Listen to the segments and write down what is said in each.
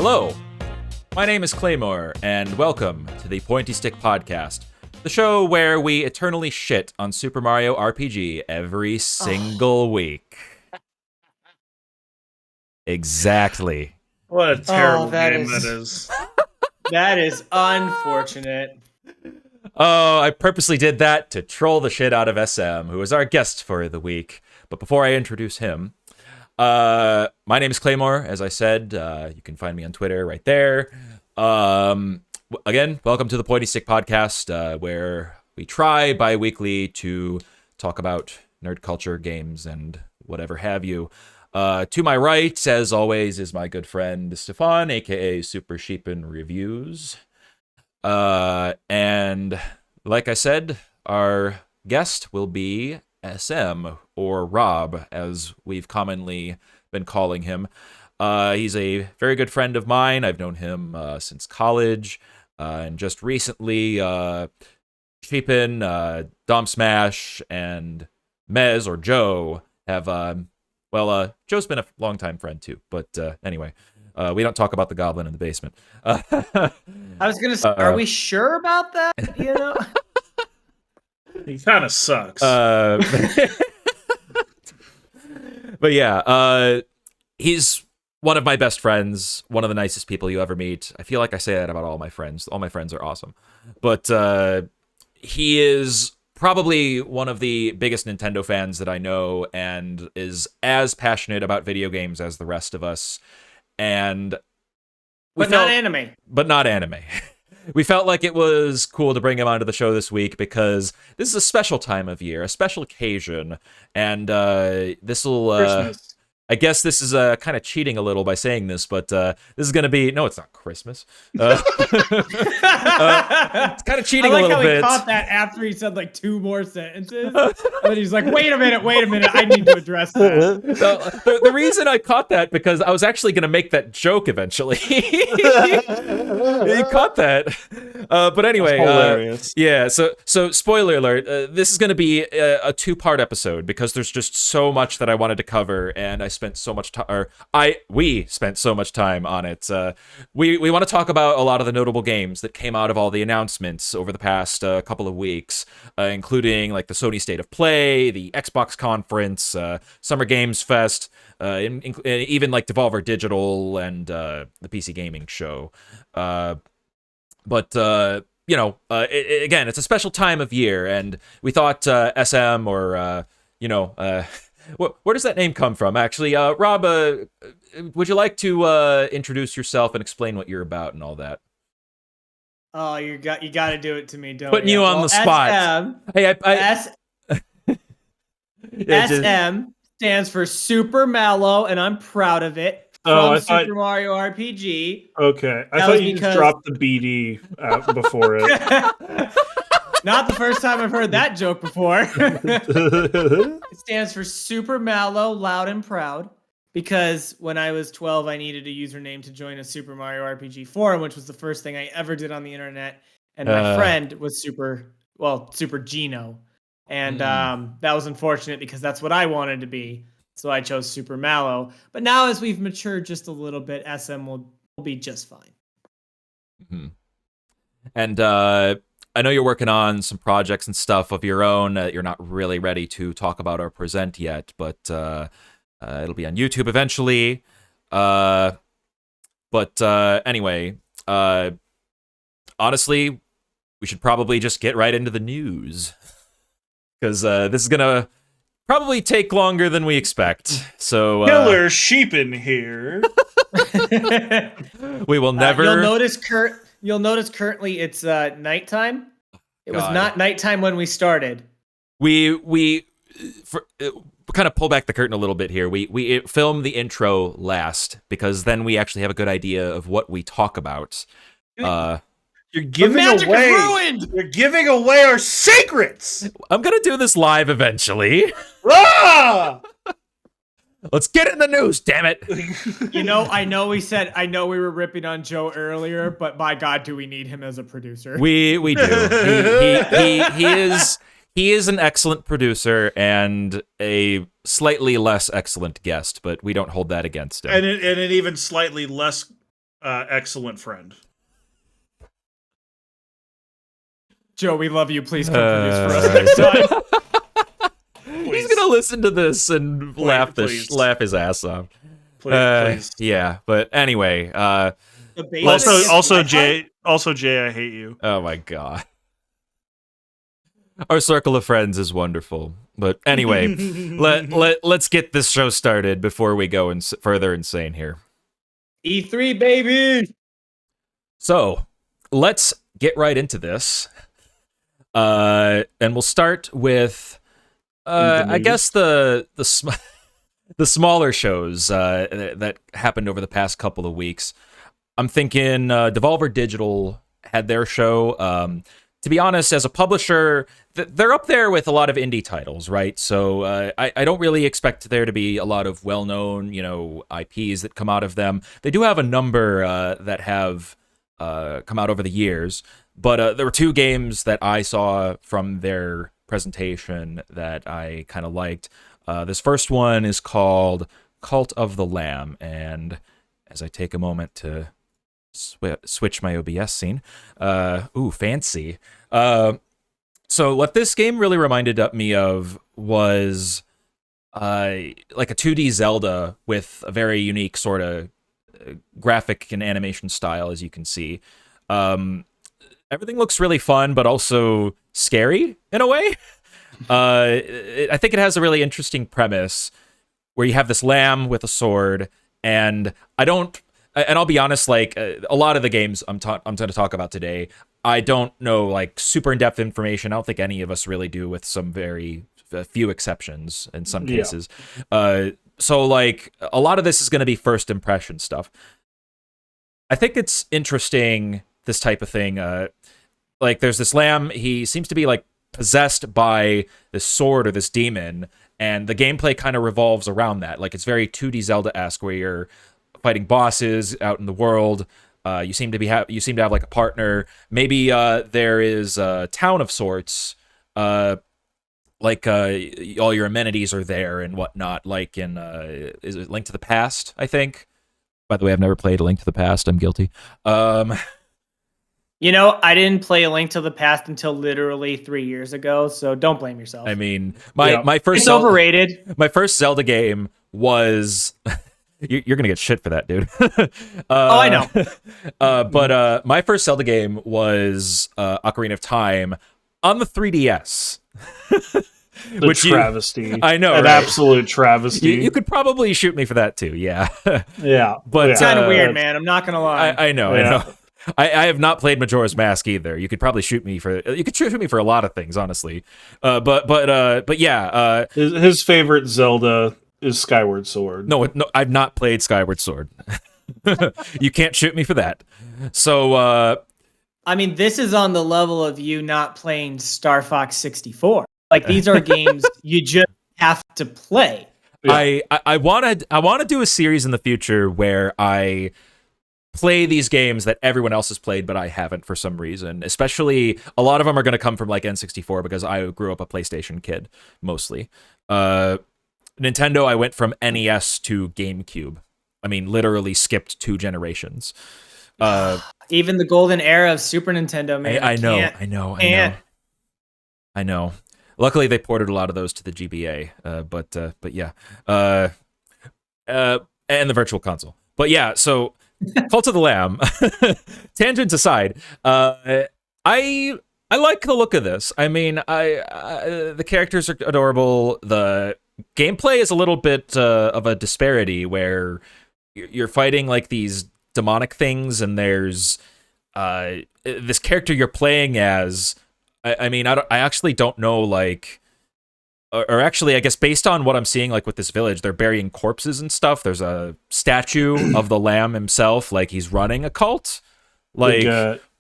Hello, my name is Cuhlaymore, and welcome to the Pointy Stick Podcast, the show where we eternally shit on Super Mario RPG every single week. Exactly. What a terrible game that is. That is unfortunate. Oh, I purposely did that to troll the shit out of SM, who is our guest for the week. But before I introduce him, my name is Cuhlaymore, as I said. You can find me on Twitter right there. Again, welcome to the Pointy Stick Podcast, where we try bi-weekly to talk about nerd culture, games, and whatever have you. To my right, as always, is my good friend Stefan, aka SuperSheepin Reviews. And like I said, our guest will be SM, or Rob, as we've commonly been calling him. He's a very good friend of mine. I've known him since college, and just recently, Sheepin, Dom Smash, and Mez, or Joe, have, Joe's been a longtime friend too, but anyway, we don't talk about the goblin in the basement. I was going to say, are we sure about that? You know? He kind of sucks. But yeah, he's one of my best friends, one of the nicest people you ever meet. I feel like I say that about all my friends. All my friends are awesome. But he is probably one of the biggest Nintendo fans that I know, and is as passionate about video games as the rest of us. And not anime. But not anime. We felt like it was cool to bring him onto the show this week because this is a special time of year, a special occasion, and this will... I guess this is kind of cheating a little by saying this, but this is going to be... No, it's not Christmas. It's kind of cheating a little bit. I like how he caught that after he said like two more sentences. And then he's like, wait a minute, I need to address that. The reason I caught that, because I was actually going to make that joke eventually. You caught that. But anyway, hilarious. Yeah, so spoiler alert, this is going to be a two-part episode because there's just so much that I wanted to cover, and we spent so much time on it. We want to talk about a lot of the notable games that came out of all the announcements over the past couple of weeks, including like the Sony State of Play, the Xbox conference, Summer Games Fest, even like Devolver Digital and the PC Gaming Show. Again, it's a special time of year, and we thought SM or where does that name come from, actually? Rob, would you like to introduce yourself and explain what you're about and all that? Oh, you got to do it to me, don't Putting you on the spot. SM stands for Super Mallow, and I'm proud of it. Super Mario RPG. Okay, I thought you just dropped the BD before it. Not the first time I've heard that joke before. It stands for Super Mallow, Loud and Proud, because when I was 12, I needed a username to join a Super Mario RPG forum, which was the first thing I ever did on the internet. And my friend was Super Gino. And that was unfortunate because that's what I wanted to be. So I chose Super Mallow. But now as we've matured just a little bit, SM will be just fine. Mm-hmm. And I know you're working on some projects and stuff of your own that you're not really ready to talk about or present yet, but it'll be on YouTube eventually. Anyway, honestly, we should probably just get right into the news, because this is gonna probably take longer than we expect. So Killer Sheepin here. We will never... You'll notice currently it's nighttime. It was not nighttime when we started. We kind of pull back the curtain a little bit here. We film the intro last because then we actually have a good idea of what we talk about. You're giving away our secrets. I'm gonna do this live eventually. Ah! Let's get it in the news, damn it. I know we were ripping on Joe earlier, but by God, do we need him as a producer? We do. He is an excellent producer and a slightly less excellent guest, but we don't hold that against him. And an even slightly less excellent friend. Joe, we love you. Please come produce for us next time. He's gonna listen to this and laugh his ass off. Please. Yeah, but anyway. Also, Jay, I hate you. Oh my god. Our circle of friends is wonderful. But anyway, let's get this show started before we go further insane here. E3, baby! So, let's get right into this. And we'll start with, I guess, the smaller shows that happened over the past couple of weeks. I'm thinking Devolver Digital had their show. To be honest, as a publisher, they're up there with a lot of indie titles, right? So I don't really expect there to be a lot of well-known, IPs that come out of them. They do have a number that have come out over the years, but there were two games that I saw from their presentation that I kind of liked. This first one is called Cult of the Lamb, and as I take a moment to switch my OBS scene. Ooh, fancy. So what this game really reminded me of was like a 2D Zelda with a very unique sort of graphic and animation style, as you can see. Everything looks really fun, but also scary in a way. I think it has a really interesting premise where you have this lamb with a sword, and I'll be honest, like a lot of the games I'm going to talk about today, I don't know like super in-depth information. I don't think any of us really do, with some very few exceptions in some cases. So like a lot of this is going to be first impression stuff. I think it's interesting, this type of thing. Like there's this lamb, he seems to be like possessed by this sword or this demon, and the gameplay kind of revolves around that. Like it's very 2D Zelda-esque, where you're fighting bosses out in the world. You seem to have like a partner. Maybe there is a town of sorts. Like all your amenities are there and whatnot. Like in is it Link to the Past? I think. By the way, I've never played A Link to the Past. I'm guilty. I didn't play A Link to the Past until literally 3 years ago, so don't blame yourself. I mean, my first it's overrated. My first Zelda game was. You're gonna get shit for that, dude. I know. But my first Zelda game was Ocarina of Time on the 3DS. Travesty. I know, an right? Absolute travesty. You could probably shoot me for that too. Yeah. Yeah, but it's kind of weird, man. I'm not gonna lie. I know. Yeah. I know. I have not played Majora's Mask either. You could probably shoot me for a lot of things, honestly. But yeah. His favorite Zelda is Skyward Sword. No, I've not played Skyward Sword. You can't shoot me for that. So, I mean, this is on the level of you not playing Star Fox 64. Like these are games you just have to play. Yeah. I want to do a series in the future where I play these games that everyone else has played, but I haven't for some reason. Especially a lot of them are going to come from like N64, because I grew up a PlayStation kid mostly. Nintendo, I went from NES to GameCube. I mean, literally skipped 2 generations. Even the golden era of Super Nintendo, man. I know. Luckily, they ported a lot of those to the GBA. But yeah. And the Virtual Console. But yeah, so Cult of the Lamb. Tangents aside, I like the look of this. I mean, the characters are adorable. The gameplay is a little bit of a disparity, where you're fighting like these demonic things, and there's this character you're playing as. I mean, I actually don't know, like, or actually, I guess based on what I'm seeing, like with this village, they're burying corpses and stuff. There's a statue of the lamb himself, like he's running a cult, like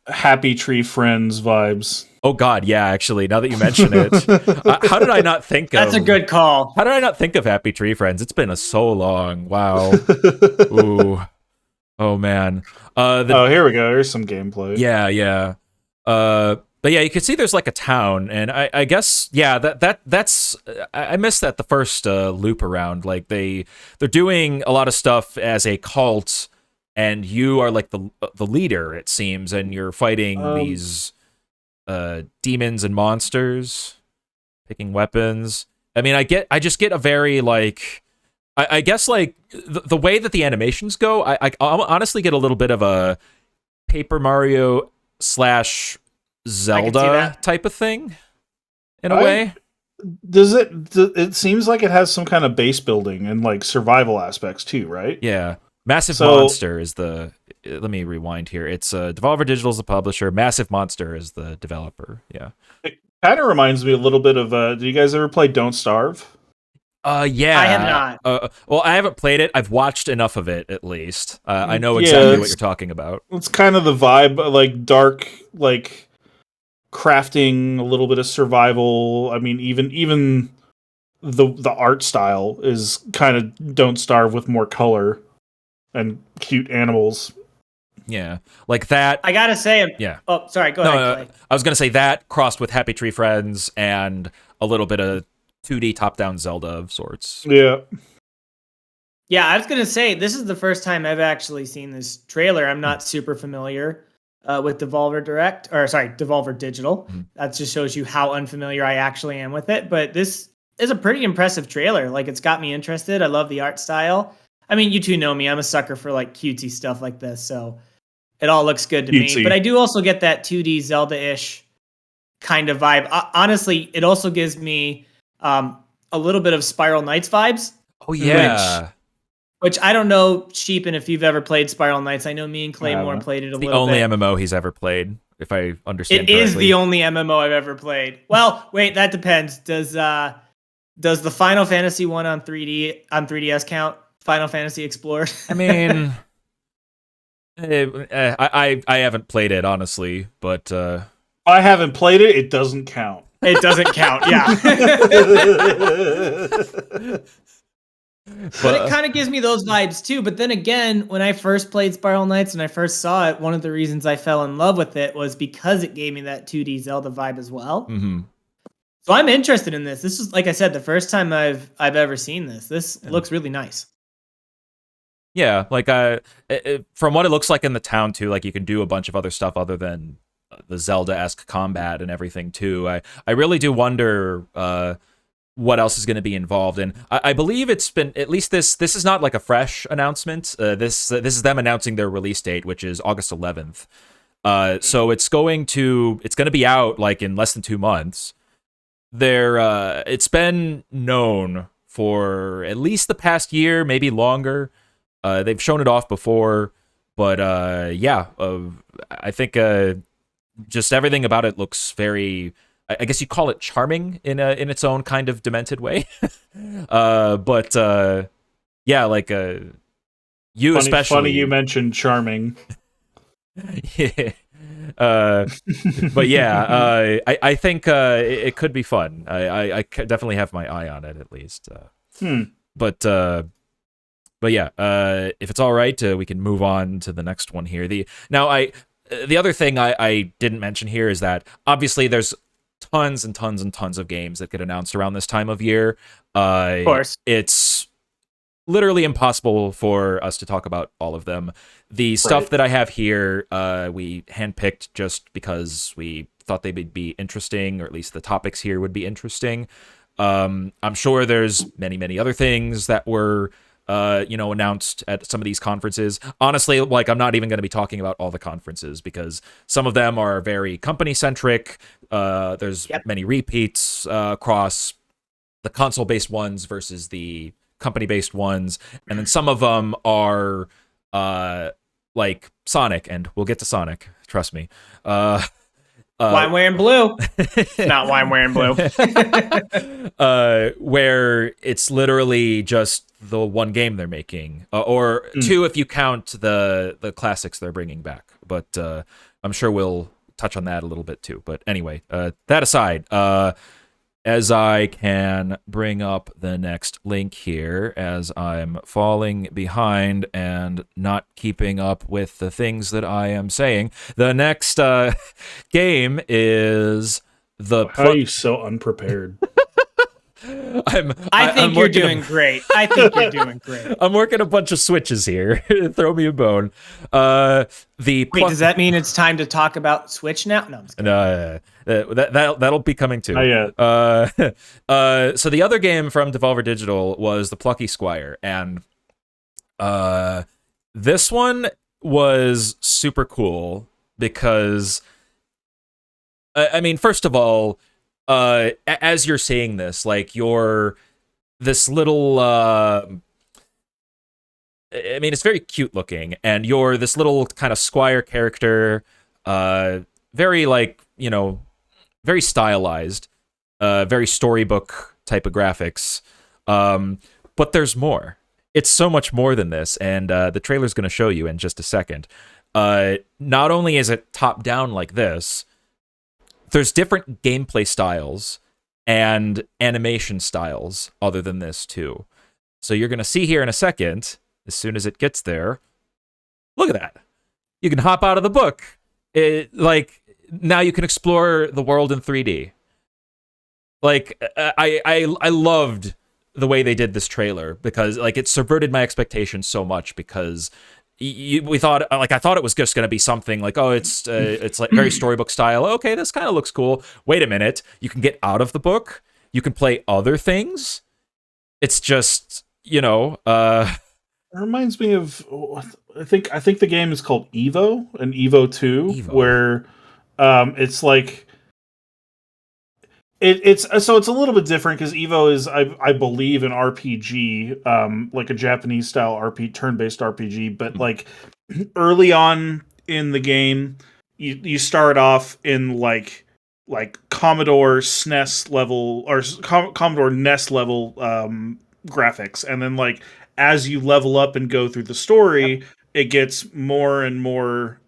Happy Tree Friends vibes. Oh God, yeah. Actually, now that you mention it, how did I not think of? That's a good call. How did I not think of Happy Tree Friends? It's been so long. Wow. Ooh. Oh man. Here we go. Here's some gameplay. Yeah. But yeah, you can see there's like a town, and I guess that's I missed that the first loop around. Like they're doing a lot of stuff as a cult, and you are like the leader, it seems, and you're fighting these demons and monsters, picking weapons. I mean, I just get a very like, I guess like the way that the animations go, I honestly get a little bit of a Paper Mario / Zelda type of thing in a way. Does it seems like it has some kind of base building and like survival aspects too, right? Yeah. Massive Monster is the, let me rewind here. It's Devolver Digital is the publisher, Massive Monster is the developer. Yeah. It kind of reminds me a little bit of do you guys ever play Don't Starve? Yeah. I have not. Well, I haven't played it. I've watched enough of it at least. I know exactly what you're talking about. It's kind of the vibe, like dark, like crafting, a little bit of survival. I mean, even the art style is kind of Don't Starve with more color and cute animals. Yeah, like that. I gotta say, yeah. Oh, sorry. Go ahead, Clay. I was gonna say that crossed with Happy Tree Friends and a little bit of 2D top-down Zelda of sorts. Yeah. Yeah, I was gonna say this is the first time I've actually seen this trailer. I'm not super familiar with Devolver Devolver Digital. Mm-hmm. That just shows you how unfamiliar I actually am with it. But this is a pretty impressive trailer. Like, it's got me interested. I love the art style. I mean, you two know me. I'm a sucker for like cutesy stuff like this, so it all looks good to me. But I do also get that 2D Zelda-ish kind of vibe. Honestly, it also gives me a little bit of Spiral Knights vibes. Oh yeah. Which I don't know, Sheepin, if you've ever played Spiral Knights. I know me and Claymore played it a little bit. The only MMO he's ever played, if I understand correctly. It is the only MMO I've ever played. Well, wait, that depends. Does the Final Fantasy one on 3DS count? Final Fantasy Explorer? I mean, I haven't played it, honestly, but... I haven't played it, it doesn't count. It doesn't count, yeah. But it kind of gives me those vibes too. But then again, when I first played Spiral Knights and I first saw it, one of the reasons I fell in love with it was because it gave me that 2D Zelda vibe as well. Mm-hmm. So I'm interested in this. This is, like I said, the first time I've ever seen this. This looks really nice. Yeah, like from what it looks like in the town too, like you can do a bunch of other stuff other than the Zelda-esque combat and everything too. I really do wonder what else is going to be involved. And I believe it's been, at least this is not like a fresh announcement. This is them announcing their release date, which is August 11th. So it's going to be out like in less than 2 months. It's been known for at least the past year, maybe longer. They've shown it off before, but I think just everything about it looks very, I guess you call it charming in its own kind of demented way. But like you especially. Funny you mentioned charming. Yeah. But yeah, I think it could be fun. I definitely have my eye on it at least. But yeah, if it's all right, we can move on to the next one here. The other thing I didn't mention here is that obviously there's tons and tons and tons of games that get announced around this time of year. Of course. It's literally impossible for us to talk about all of them. The stuff that I have here, we handpicked just because we thought they would be interesting, or at least the topics here would be interesting. I'm sure there's many, many other things that were announced at some of these conferences. Honestly, like, I'm not even going to be talking about all the conferences because some of them are very company-centric. There's many repeats across the console-based ones versus the company-based ones. And then some of them are like Sonic, and we'll get to Sonic, trust me. Why I'm wearing blue. Not why I'm wearing blue. Where it's literally just the one game they're making, or two if you count the classics they're bringing back. But I'm sure we'll touch on that a little bit too. But anyway, that aside, as I can bring up the next link here, as I'm falling behind and not keeping up with the things that I am saying, the next game is the... How are you so unprepared? I think you're doing great. I think you're doing great. I'm working a bunch of switches here. Throw me a bone. Wait, does that mean it's time to talk about Switch now? No, I'm just kidding. No, that'll be coming too. Not yet. So the other game from Devolver Digital was the Plucky Squire, and this one was super cool because, I mean, first of all, as you're seeing this, like you're this little. I mean, it's very cute looking, and you're this little kind of Squire character, very like, you know, very stylized, very storybook type of graphics. But there's more. It's so much more than this, and the trailer's going to show you in just a second. Not only is it top down like this, there's different gameplay styles and animation styles other than this too. So you're going to see here in a second, as soon as it gets there. Look at that. You can hop out of the book. Like, now you can explore the world in 3D. Like, I loved the way they did this trailer because, like, it subverted my expectations so much because we thought, like, I thought it was just going to be something like, oh, it's like very storybook style. Okay, this kind of looks cool. Wait a minute. You can get out of the book. You can play other things. It's just, you know, It reminds me of, I think the game is called Evo and Evo 2, where it's like it's so it's a little bit different because Evo is I believe an RPG, like a Japanese style RPG, turn-based RPG, but like early on in the game, you start off in like Commodore SNES level or Commodore NES level graphics, and then like as you level up and go through the story, it gets more and more.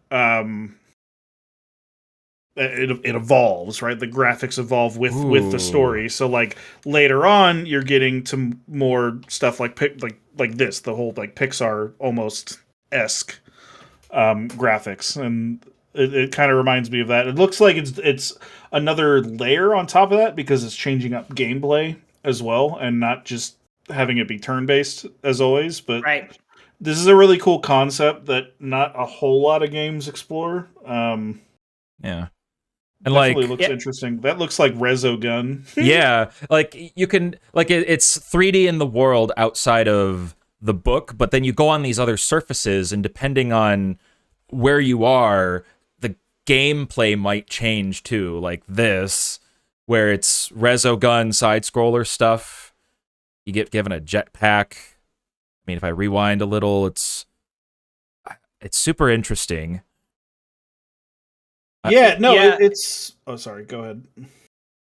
It evolves, right? The graphics evolve with the story. So like later on, you're getting to more stuff like this, the whole like Pixar almost esque graphics, and it kind of reminds me of that. It looks like it's another layer on top of that because it's changing up gameplay as well, and not just having it be turn-based as always, but right. This is a really cool concept that not a whole lot of games explore. Yeah. And definitely like, looks interesting. That looks like Resogun. Yeah, like you can, like it's 3D in the world outside of the book, but then you go on these other surfaces, and depending on where you are, the gameplay might change too. Like this, where it's Resogun side scroller stuff. You get given a jetpack. I mean, if I rewind a little, it's super interesting. It's. Oh, sorry. Go ahead.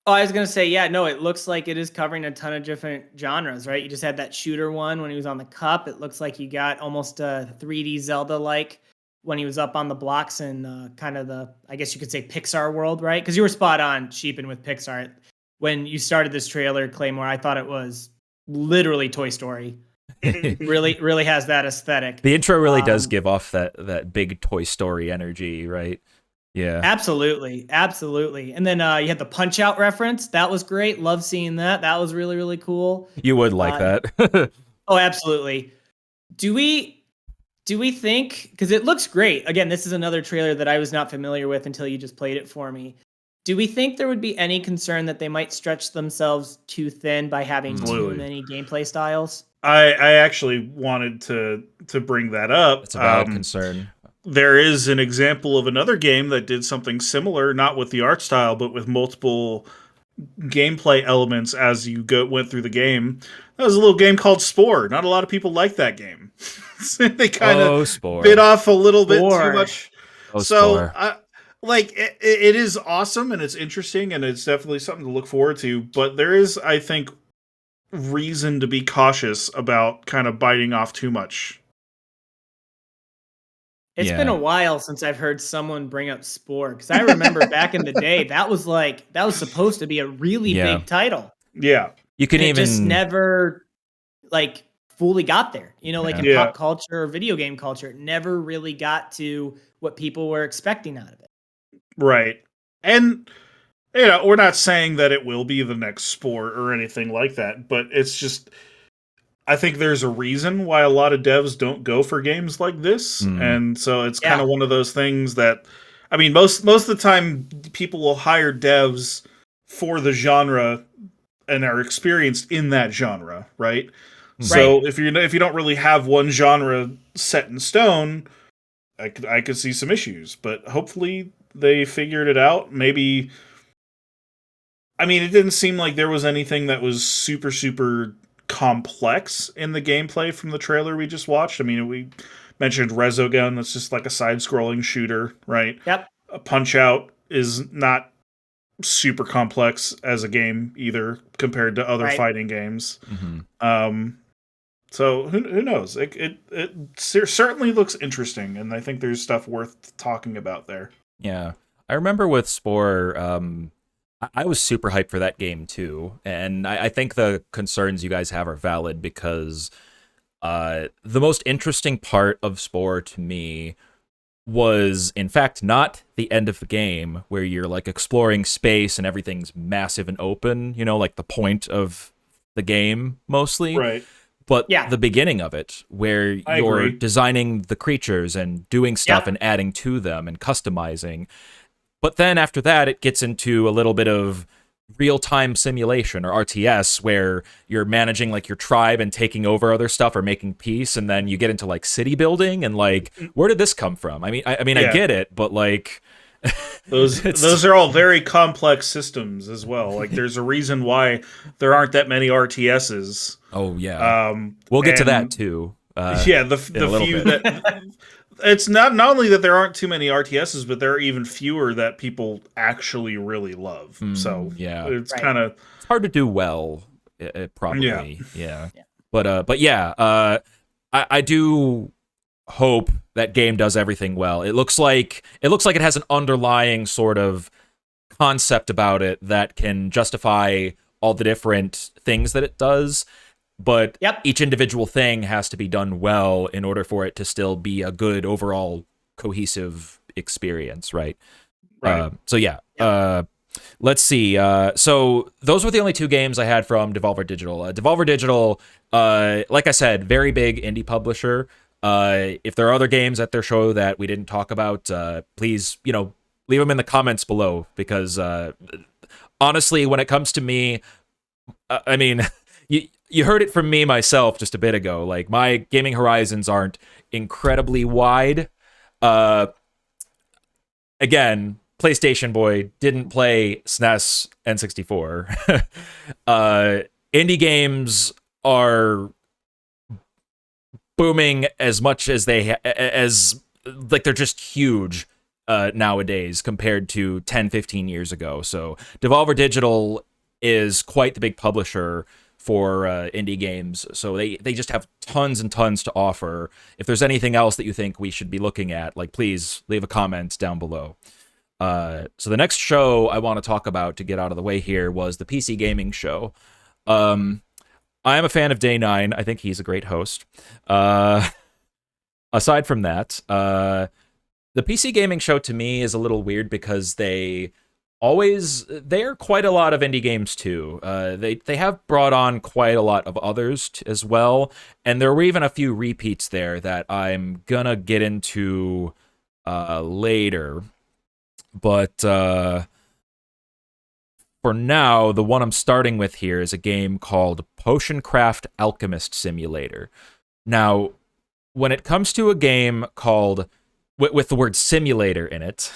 Oh, I was gonna say, yeah, no, it looks like it is covering a ton of different genres, right? You just had that shooter one when he was on the cup. It looks like you got almost a 3D Zelda-like when he was up on the blocks in kind of the, I guess you could say, Pixar world, right? Because you were spot on, Sheepin, with Pixar. When you started this trailer, Cuhlaymore, I thought it was literally Toy Story. It really has that aesthetic. The intro really does give off that big Toy Story energy, right? Yeah, absolutely. And then you had the Punch Out reference. That was great. Love seeing that. That was really cool. You would like that. Oh, absolutely. Do we think, because it looks great. Again, this is another trailer that I was not familiar with until you just played it for me. Do we think there would be any concern that they might stretch themselves too thin by having too many gameplay styles? I actually wanted to bring that up. It's a valid concern. There is an example of another game that did something similar, not with the art style, but with multiple gameplay elements as you went through the game. That was a little game called Spore. Not a lot of people like that game. They kind of bit off a little bit too much. So, it is awesome and it's interesting and it's definitely something to look forward to. But there is, I think, reason to be cautious about kind of biting off too much. It's been a while since I've heard someone bring up Spore, because I remember back in the day that was supposed to be a really big title. Yeah, you can even just never like fully got there. You know, like in pop culture or video game culture, it never really got to what people were expecting out of it. Right, and we're not saying that it will be the next Spore or anything like that, but it's just, I think there's a reason why a lot of devs don't go for games like this, and so it's kind Yeah. of one of those things that, I mean, most of the time people will hire devs for the genre and are experienced in that genre, right? So if you don't really have one genre set in stone, I could see some issues, but hopefully they figured it out. Maybe, I mean, it didn't seem like there was anything that was super complex in the gameplay from the trailer we just watched. I mean, we mentioned Resogun, that's just like a side-scrolling shooter, right? Yep. A Punch-Out is not super complex as a game either compared to other fighting games. So who knows? It certainly looks interesting, and I think there's stuff worth talking about there. Yeah, I remember with Spore, I was super hyped for that game too, and I think the concerns you guys have are valid because the most interesting part of Spore to me was, in fact, not the end of the game where you're like exploring space and everything's massive and open, you know, like the point of the game mostly. Right. But the beginning of it, where you're designing the creatures and doing stuff and adding to them and customizing. But then after that, it gets into a little bit of real-time simulation, or RTS, where you're managing like your tribe and taking over other stuff or making peace, and then you get into like city building and like, where did this come from? I mean, I get it, but like those are all very complex systems as well. Like, there's a reason why there aren't that many RTSs. Oh yeah, we'll get to that too. The few that it's not only that there aren't too many RTSs, but there are even fewer that people actually really love. So it's kind of hard to do well, probably. Yeah. But yeah, I do hope that game does everything well. It looks like it has an underlying sort of concept about it that can justify all the different things that it does. But each individual thing has to be done well in order for it to still be a good overall cohesive experience, right? So yeah, let's see. So those were the only two games I had from Devolver Digital. Devolver Digital, like I said, very big indie publisher. If there are other games at their show that we didn't talk about, please, leave them in the comments below, because honestly, when it comes to me, I mean, you heard it from me myself just a bit ago. Like, my gaming horizons aren't incredibly wide. Again, PlayStation boy, didn't play SNES, N64. Indie games are booming as much as they're just huge nowadays compared to 10, 15 years ago. So Devolver Digital is quite the big publisher for indie games, so they just have tons and tons to offer. If there's anything else that you think we should be looking at, like, please leave a comment down below. So the next show I want to talk about, to get out of the way here, was the PC Gaming Show. I am a fan of Day 9. I think he's a great host. Aside from that, the PC Gaming Show to me is a little weird because they're quite a lot of indie games too. They have brought on quite a lot of others as well, and there were even a few repeats there that I'm gonna get into later. But for now, the one I'm starting with here is a game called Potioncraft Alchemist Simulator. Now, when it comes to a game called with the word simulator in it,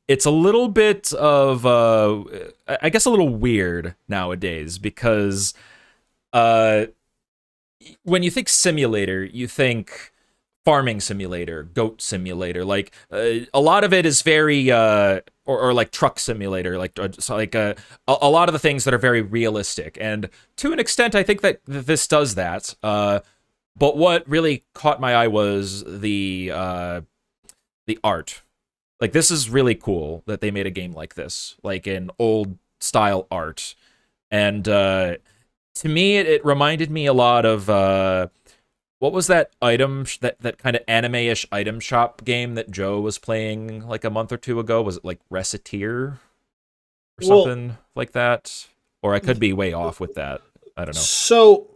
it's a little bit of, I guess, a little weird nowadays, because when you think simulator, you think farming simulator, goat simulator. Like, a lot of it is very, or like truck simulator, like a lot of the things that are very realistic. And to an extent, I think that this does that. But what really caught my eye was the art. Like, this is really cool that they made a game like this, like in old style art. And to me, it reminded me a lot of what was that that kind of anime-ish item shop game that Joe was playing like a month or two ago? Was it like Reciteer or Well, something like that? Or I could be way off with that. I don't know. so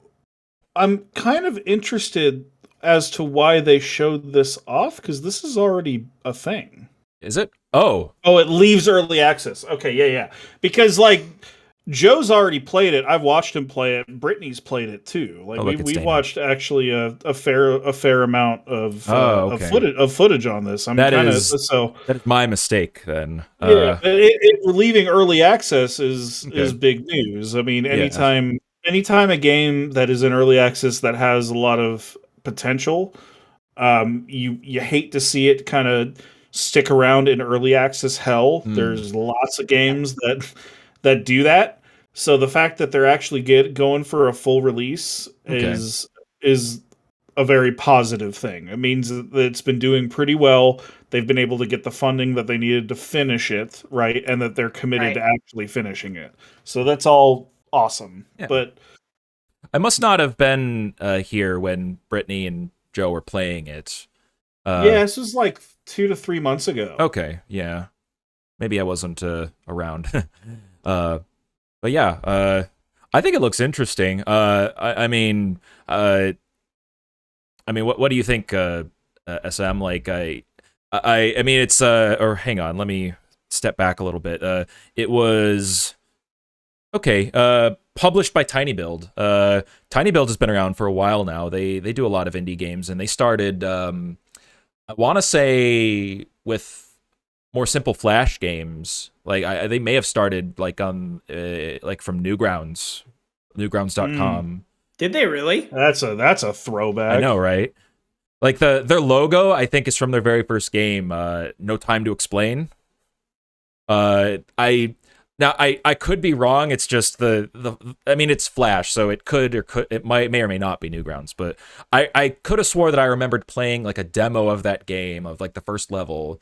I'm kind of interested as to why they showed this off, because this is already a thing. Is it? Oh, Oh, it leaves early access. Okay, yeah. Because like Joe's already played it. I've watched him play it. Brittany's played it too. Like oh, look, it's we've Dana. watched actually a fair amount Oh, of okay. footage on this. I'm That kind of is so that is my mistake then. yeah. Leaving early access is Okay. big news. I mean, Yeah. anytime a game that is in early access that has a lot of potential, you hate to see it kind of stick around in early access hell. Mm, There's lots of games that do that. So the fact that they're actually going for a full release okay. is a very positive thing. It means that it's been doing pretty well. They've been able to get the funding that they needed to finish it, right? And that they're committed to Right. actually finishing it. So that's all awesome. Yeah. But I must not have been here when Brittany and Joe were playing it. yeah, this was like 2 to 3 months ago. Okay, yeah. Maybe I wasn't around. uh, but yeah, I think it looks interesting. What do you think, SM? Like, I mean, it's or hang on, let me step back a little bit. It was okay. Published by Tiny Build. Tiny Build has been around for a while now. They do a lot of indie games, and they started. I want to say with more simple Flash games. Like they may have started like on like from Newgrounds, newgrounds.com. Did they really? That's a I know, throwback. right? Like their logo, I think, is from their very first game, No Time to Explain. I could be wrong. It's just the I mean, it's Flash, so it may or may not be Newgrounds, but I could have swore that I remembered playing like a demo of that game of like the first level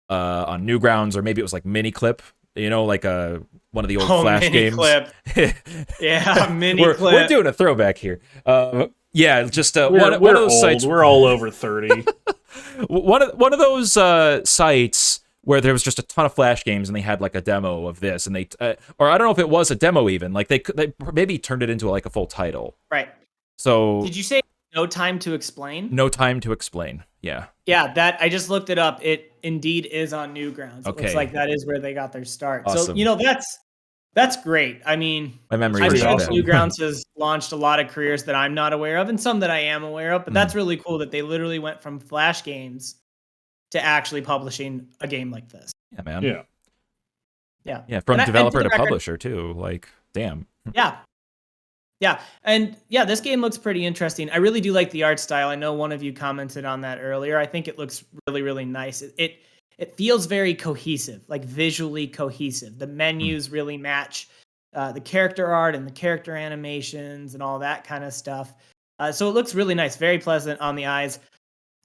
on Newgrounds, or maybe it was like Mini Clip, like one of the old Flash Mini games. clip. Yeah, mini we're clip. doing a throwback here. Yeah, just We're one of those old. sites. We're all over 30. One of those sites where there was just a ton of Flash games and they had like a demo of this, and they or I don't know if it was a demo even, like they maybe turned it into like a full title. Right. So Did you say No Time to Explain? No Time to Explain. Yeah. Yeah, that I just looked it up. It indeed is on Newgrounds. It looks Okay. like that is where they got their start. Awesome. So that's great. I mean, My memory I'm is sure that that bad. Newgrounds has launched a lot of careers that I'm not aware of, and some that I am aware of. But that's really cool that they literally went from Flash games to actually publishing a game like this. Yeah, man. Yeah. Yeah, from And developer for to the record, publisher too. Like, damn. Yeah. Yeah. And yeah, this game looks pretty interesting. I really do like the art style. I know one of you commented on that earlier. I think it looks really, really nice. It feels very cohesive, like visually cohesive. The menus really match the character art and the character animations and all that kind of stuff. So it looks really nice, very pleasant on the eyes.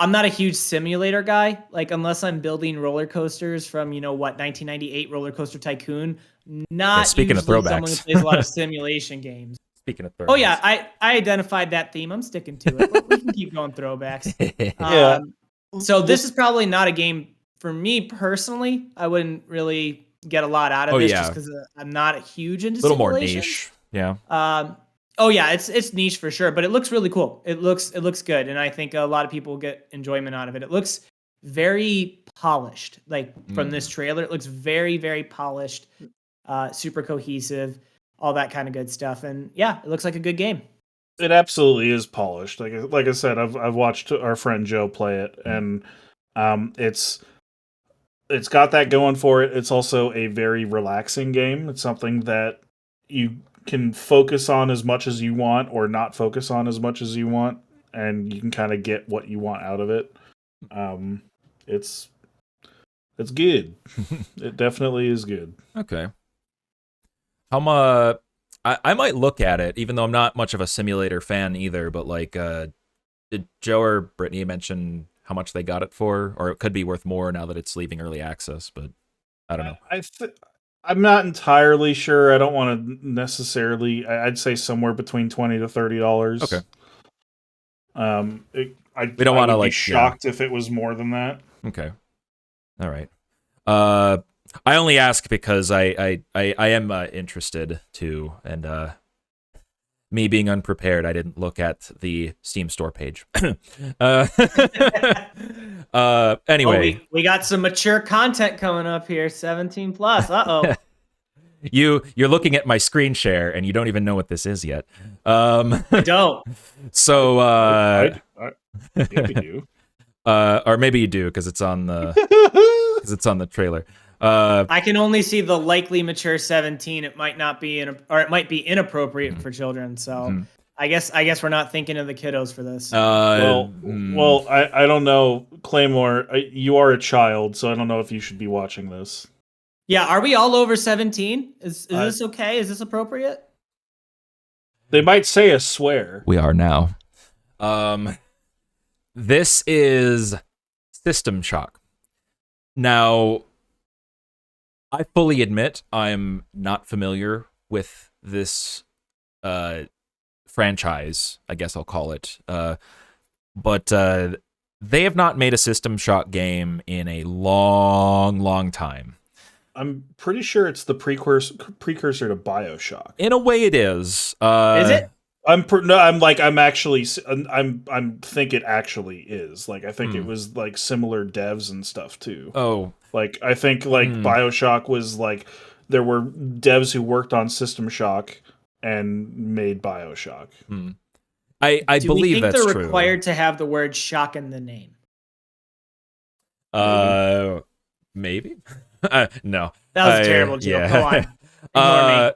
I'm not a huge simulator guy. Like, unless I'm building roller coasters from, 1998 Roller Coaster Tycoon. Not speaking of usually someone who throwbacks. plays a lot of simulation games. Speaking of throwbacks. Oh yeah, I identified that theme. I'm sticking to it. We can keep going throwbacks. Yeah. So this is probably not a game for me personally. I wouldn't really get a lot out of this just because I'm not huge into a little more simulations. niche. Yeah. Oh yeah, it's niche for sure, but it looks really cool. It looks good, and I think a lot of people will get enjoyment out of it. It looks very polished. Like from this trailer, it looks very, very polished, super cohesive, all that kind of good stuff. And yeah, it looks like a good game. It absolutely is polished. Like I said, I've watched our friend Joe play it, and it's got that going for it. It's also a very relaxing game. It's something that you can focus on as much as you want, or not focus on as much as you want, and you can kind of get what you want out of it. It's good. It definitely is good. Okay. I might look at it, even though I'm not much of a simulator fan either. But like, did Joe or Brittany mention how much they got it for, or it could be worth more now that it's leaving early access? But I don't know. I'm not entirely sure. I don't want to necessarily. I'd say somewhere between $20 to $30. Okay. We don't want to be shocked if it was more than that. Okay. All right. I only ask because I am interested too, and me being unprepared, I didn't look at the Steam store page. Anyway, we got some mature content coming up here, 17 plus. Uh-oh. You're looking at my screen share and you don't even know what this is yet. I don't. So maybe do. Or maybe you do because it's on the trailer. I can only see the likely mature 17. It might not be it might be inappropriate for children. So I guess we're not thinking of the kiddos for this. Well, I don't know, Claymore. You are a child, so I don't know if you should be watching this. Yeah, are we all over 17? Is this okay? Is this appropriate? They might say a swear. We are now. This is System Shock. Now, I fully admit I'm not familiar with this franchise, I guess I'll call it. But they have not made a System Shock game in a long, long time. I'm pretty sure it's the precursor to BioShock. In a way, it is. Is it? I'm think it actually is. Like, I think it was like similar devs and stuff too. Oh, like I think like BioShock was like there were devs who worked on System Shock and made BioShock. I believe that's true. Do we think they're required to have the word shock in the name? Maybe. No, that was a terrible joke. Yeah. Go on. Ignore me.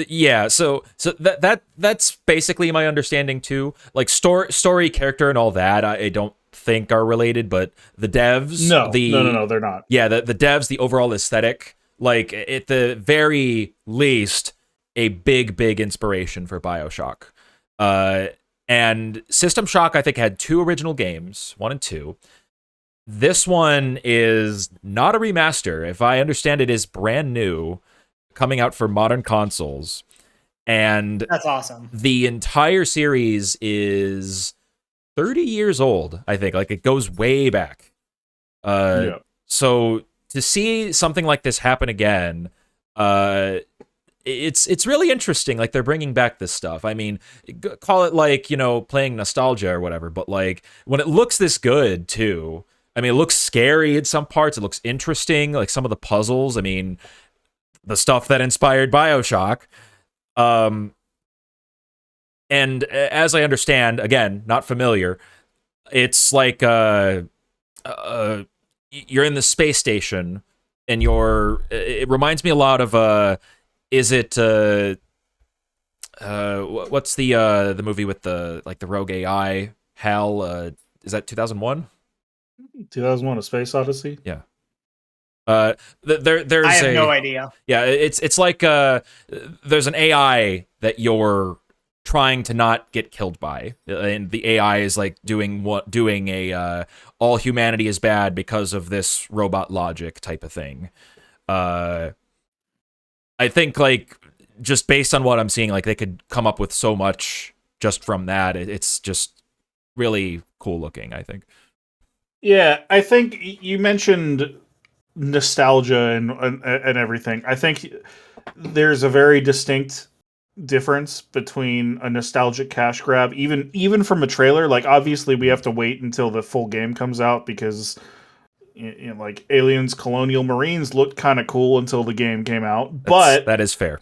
Yeah, so that's basically my understanding too. Like story, character, and all that. I don't think are related, but the devs, no, they're not. Yeah, the devs, the overall aesthetic, like at the very least, a big inspiration for BioShock. And System Shock, I think, had 2 original games, 1 and 2. This one is not a remaster. If I understand it, is brand new, coming out for modern consoles. And that's awesome. The entire series is 30 years old, I think. Like, it goes way back. So to see something like this happen again, it's really interesting. Like, they're bringing back this stuff. I mean, call it like, playing nostalgia or whatever, but like when it looks this good too. I mean, it looks scary in some parts. It looks interesting, like some of the puzzles. I mean, the stuff that inspired BioShock. And as I understand, again, not familiar, it's like you're in the space station and it reminds me a lot of is it what's the movie with the rogue AI HAL, is that 2001? 2001: A Space Odyssey? Yeah. There's I have no idea. Yeah, it's like there's an AI that you're trying to not get killed by, and the AI is like doing a all humanity is bad because of this robot logic type of thing. I think like just based on what I'm seeing, like they could come up with so much just from that. It's just really cool looking, I think. Yeah, I think you mentioned nostalgia and everything. I think there's a very distinct difference between a nostalgic cash grab, even from a trailer. Like, obviously we have to wait until the full game comes out because like Aliens Colonial Marines looked kind of cool until the game came out. But that is fair.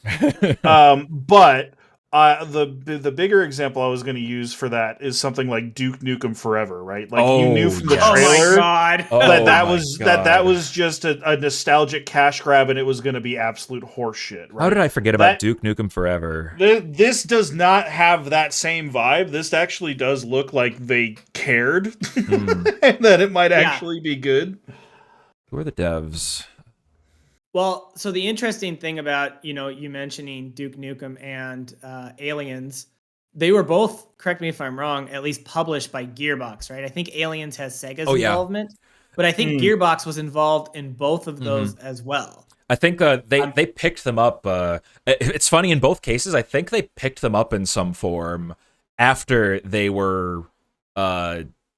But the bigger example I was going to use for that is something like Duke Nukem Forever, right? Like, you knew from the trailer that was just a nostalgic cash grab, and it was going to be absolute horseshit. Right? How did I forget about Duke Nukem Forever? This does not have that same vibe. This actually does look like they cared, and that it might actually be good. Who are the devs? Well, so the interesting thing about, you mentioning Duke Nukem and Aliens, they were both, correct me if I'm wrong, at least published by Gearbox, right? I think Aliens has Sega's involvement, but I think Gearbox was involved in both of those as well. I think they picked them up. It's funny, in both cases, I think they picked them up in some form after they were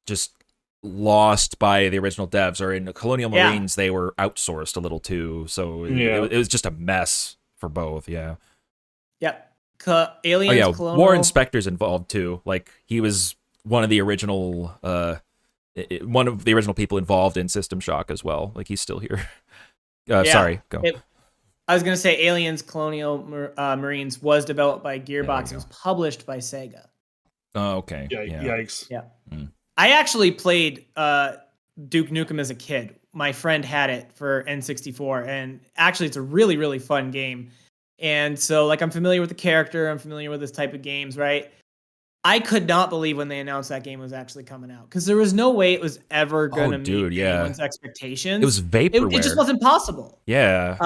just lost by the original devs, or in Colonial Yeah. Marines they were outsourced a little too, so Yeah. it was just a mess for both. Yeah. Yep. Oh Aliens, yeah, Colonial. War Inspector's involved too. Like he was one of the original one of the original people involved in System Shock as well. Like he's still here. Yeah. Sorry, go. I was gonna say Aliens, Colonial Marines was developed by Gearbox. go. It was published by Sega. Oh, okay. Yikes. Yeah. Mm. I actually played Duke Nukem as a kid. My friend had it for N64, and actually it's a really, really fun game. And so, like, I'm familiar with the character. I'm familiar with this type of games, right? I could not believe when they announced that game was actually coming out, because there was no way it was ever going to meet anyone's expectations. It was vaporware. It just wasn't possible. Yeah.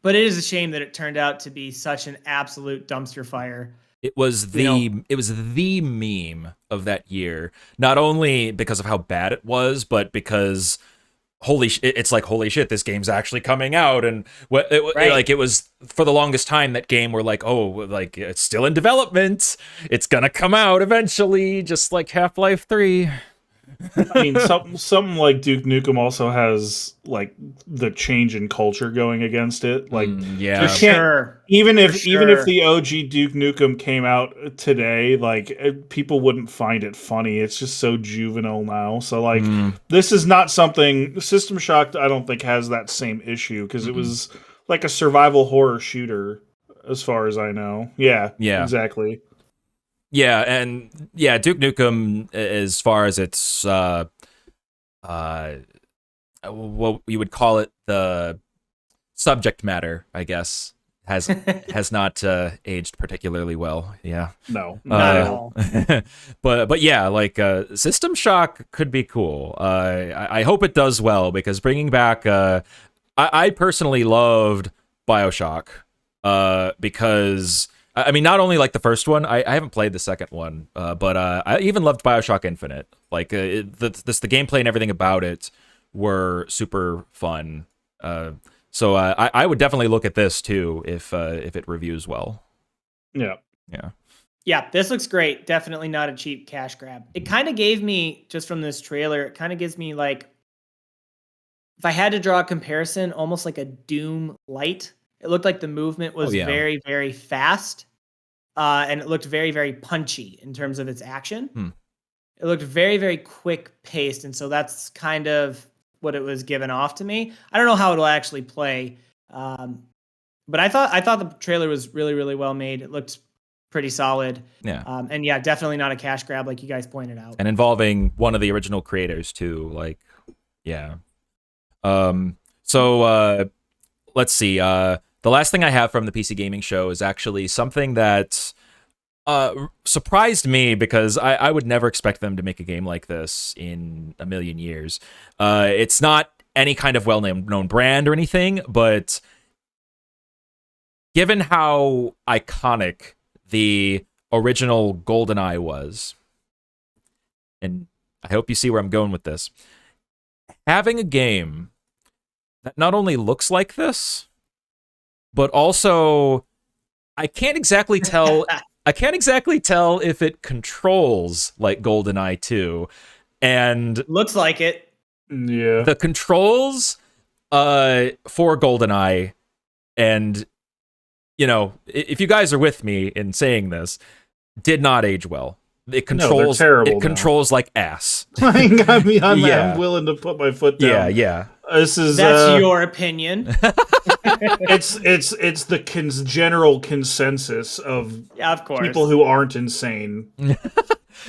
But it is a shame that it turned out to be such an absolute dumpster fire. It was the meme of that year, not only because of how bad it was, but because it's like, holy shit, this game's actually coming out. And like, it was for the longest time that game were like, oh, like it's still in development, it's gonna come out eventually, just like Half-Life 3. I mean, something like Duke Nukem also has like the change in culture going against it. Like, yeah, even if the OG Duke Nukem came out today, like people wouldn't find it funny. It's just so juvenile now. So like, this is not something System Shock, I don't think, has that same issue, because it was like a survival horror shooter, as far as I know. Yeah, exactly. Yeah, and yeah, Duke Nukem, as far as its what you would call it, the subject matter, I guess, has not aged particularly well. Yeah, no, not at all. but yeah, like System Shock could be cool. I hope it does well, because bringing back, I personally loved BioShock, because. I mean, not only like the first one, I haven't played the second one, but I even loved BioShock Infinite. Like the gameplay and everything about it were super fun. So I would definitely look at this too if it reviews well. Yeah. Yeah, this looks great. Definitely not a cheap cash grab. It kind of gave me, just from this trailer, it kind of gives me, like, if I had to draw a comparison, almost like a Doom Light. It looked like the movement was very, very fast, and it looked very, very punchy in terms of its action. It looked very, very quick paced, and so that's kind of what it was given off to me. I don't know how it'll actually play, but I thought the trailer was really, really well made. It looked pretty solid. Yeah. And yeah, definitely not a cash grab, like you guys pointed out. And involving one of the original creators too. Like, yeah. So let's see. The last thing I have from the PC Gaming Show is actually something that surprised me, because I would never expect them to make a game like this in a million years. It's not any kind of well-known brand or anything, but given how iconic the original GoldenEye was, and I hope you see where I'm going with this, having a game that not only looks like this, but also I can't exactly tell if it controls like GoldenEye 2. And looks like it. Yeah. The controls for GoldenEye, and you know, if you guys are with me in saying this, did not age well. It controls terrible. It controls like ass. I'm willing to put my foot down. Yeah. That's your opinion. It's the general consensus of people who aren't insane.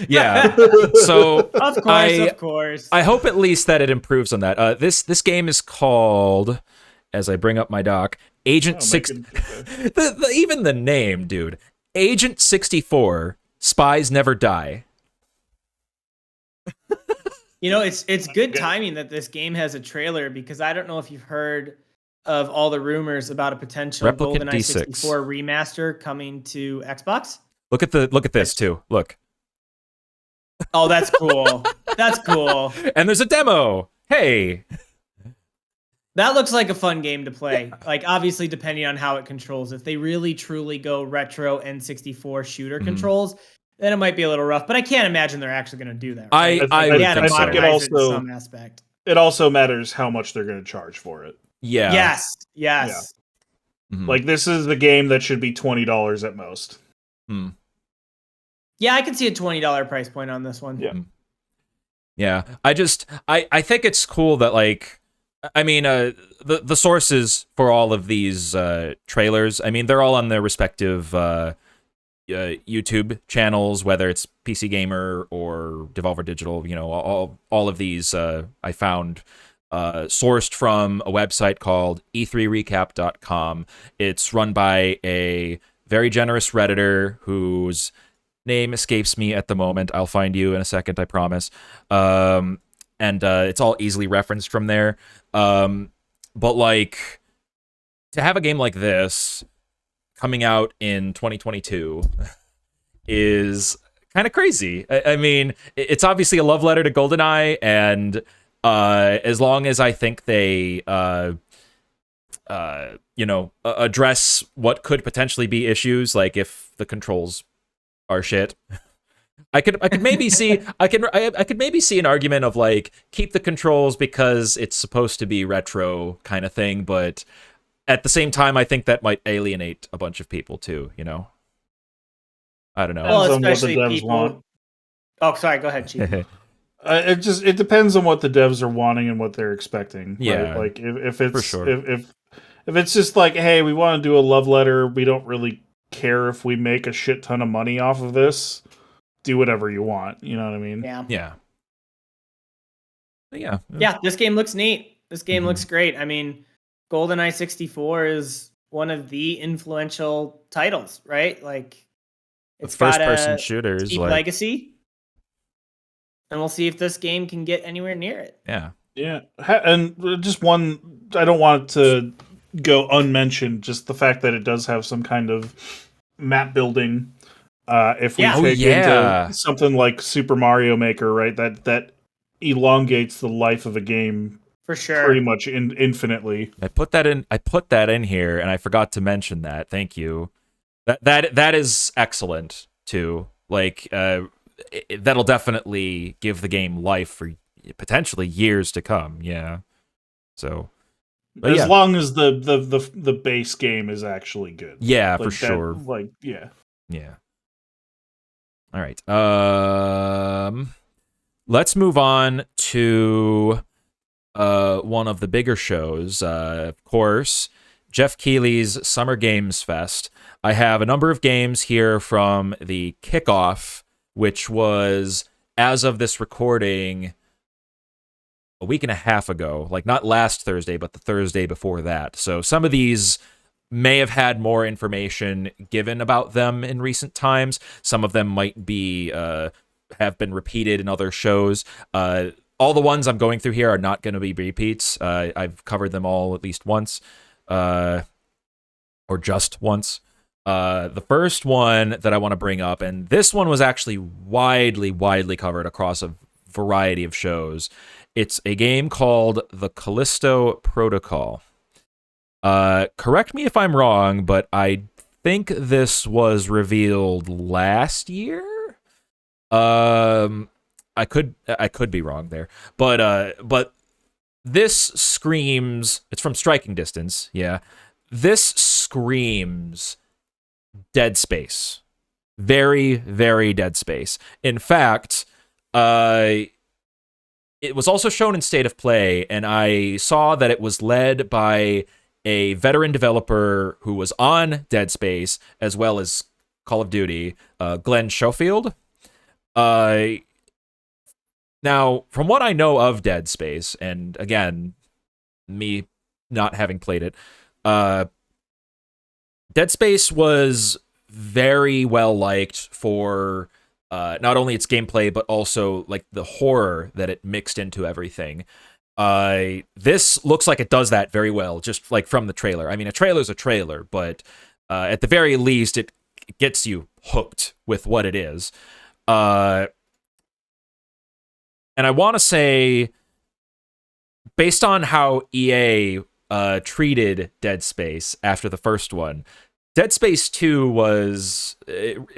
Yeah. So of course. I hope at least that it improves on that. This game is called, as I bring up my doc, Agent 60. Even the name, dude. Agent 64. Spies Never Die. You know, it's good timing that this game has a trailer, because I don't know if you've heard of all the rumors about a potential Replicant GoldenEye 64 remaster coming to Xbox. Look at this too. Look. Oh, that's cool. That's cool. And there's a demo. Hey. That looks like a fun game to play. Like, obviously, depending on how it controls. If they really truly go retro N64 shooter controls, then it might be a little rough. But I can't imagine they're actually going to do that. I Right? would Yeah, to think so. modernize it in some aspect. It also matters how much they're going to charge for it. Yeah. Yes. Yeah. Mhm. Like, this is the game that should be $20 at most. Yeah, I can see a $20 price point on this one. Yeah. Yeah. I think it's cool that, like, I mean, the sources for all of these trailers, I mean, they're all on their respective YouTube channels, whether it's PC Gamer or Devolver Digital. You know, all of these I found sourced from a website called e3recap.com. It's run by a very generous Redditor whose name escapes me at the moment. I'll find you in a second, I promise. And it's all easily referenced from there. But, like, to have a game like this coming out in 2022 is kind of crazy. I mean, it's obviously a love letter to GoldenEye, and as long as I think they address what could potentially be issues, like if the controls are shit, I could maybe see I could maybe see an argument of, like, keep the controls because it's supposed to be retro kind of thing, but at the same time, I think that might alienate a bunch of people too, you know? I don't know. Well, Depends on what the especially devs people. Want. Oh, sorry. Go ahead, Chief. It depends on what the devs are wanting and what they're expecting. Yeah, right? Like if it's for sure. if it's just like, hey, we want to do a love letter, we don't really care if we make a shit ton of money off of this. Do whatever you want. You know what I mean? Yeah. Yeah. But yeah. Yeah. This game looks neat. This game Mhm. looks great. I mean, GoldenEye 64 is one of the influential titles, right? Like, it's got first-person a shooters, deep like, legacy, and we'll see if this game can get anywhere near it. yeah. Yeah. And just one, I don't want it to go unmentioned, just the fact that it does have some kind of map building. If we Yeah. Oh, take yeah. into something like Super Mario Maker, right? That elongates the life of a game For sure. pretty much infinitely. I put that in here, and I forgot to mention that. Thank you. That is excellent too. Like, that'll definitely give the game life for potentially years to come. Yeah. So, but As yeah. long as the base game is actually good. Yeah, Like for sure. Yeah. Yeah. All right. Let's move on to one of the bigger shows. Of course, Jeff Keighley's Summer Games Fest. I have a number of games here from the kickoff, which was, as of this recording, a week and a half ago. Like, not last Thursday, but the Thursday before that. So some of these may have had more information given about them in recent times. Some of them might be have been repeated in other shows. All the ones I'm going through here are not going to be repeats. I've covered them all at least once, or just once. The first one that I want to bring up, and this one was actually widely covered across a variety of shows. It's a game called The Callisto Protocol. Correct me if I'm wrong, but I think this was revealed last year. I could be wrong there, but this screams. It's from Striking Distance. Yeah, this screams Dead Space. Very, very Dead Space. In fact, it was also shown in State of Play, and I saw that it was led by a veteran developer who was on Dead Space as well as Call of Duty, Glenn Schofield. Now, from what I know of Dead Space, and again, me not having played it, Dead Space was very well liked for not only its gameplay, but also like the horror that it mixed into everything. This looks like it does that very well, just like from the trailer. I mean, a trailer's a trailer, but at the very least, it gets you hooked with what it is. And I want to say, based on how EA treated Dead Space after the first one, Dead Space 2 was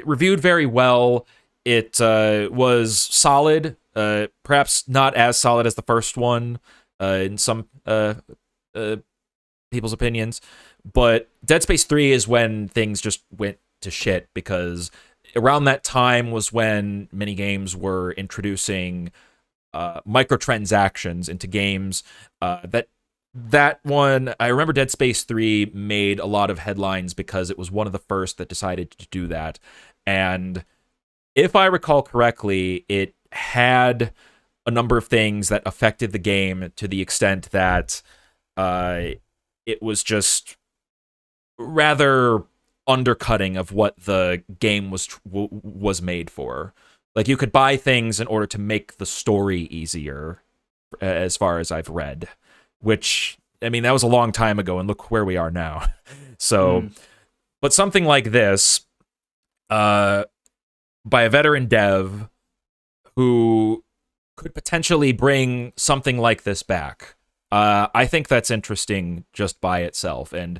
reviewed very well. It was solid, perhaps not as solid as the first one in some people's opinions, but Dead Space 3 is when things just went to shit, because around that time was when many games were introducing microtransactions into games. That one, I remember Dead Space 3 made a lot of headlines because it was one of the first that decided to do that. And if I recall correctly, it had a number of things that affected the game to the extent that it was just rather undercutting of what the game was made for. Like, you could buy things in order to make the story easier, as far as I've read. Which, I mean, that was a long time ago, and look where we are now. So, but something like this, by a veteran dev who could potentially bring something like this back, I think that's interesting just by itself. And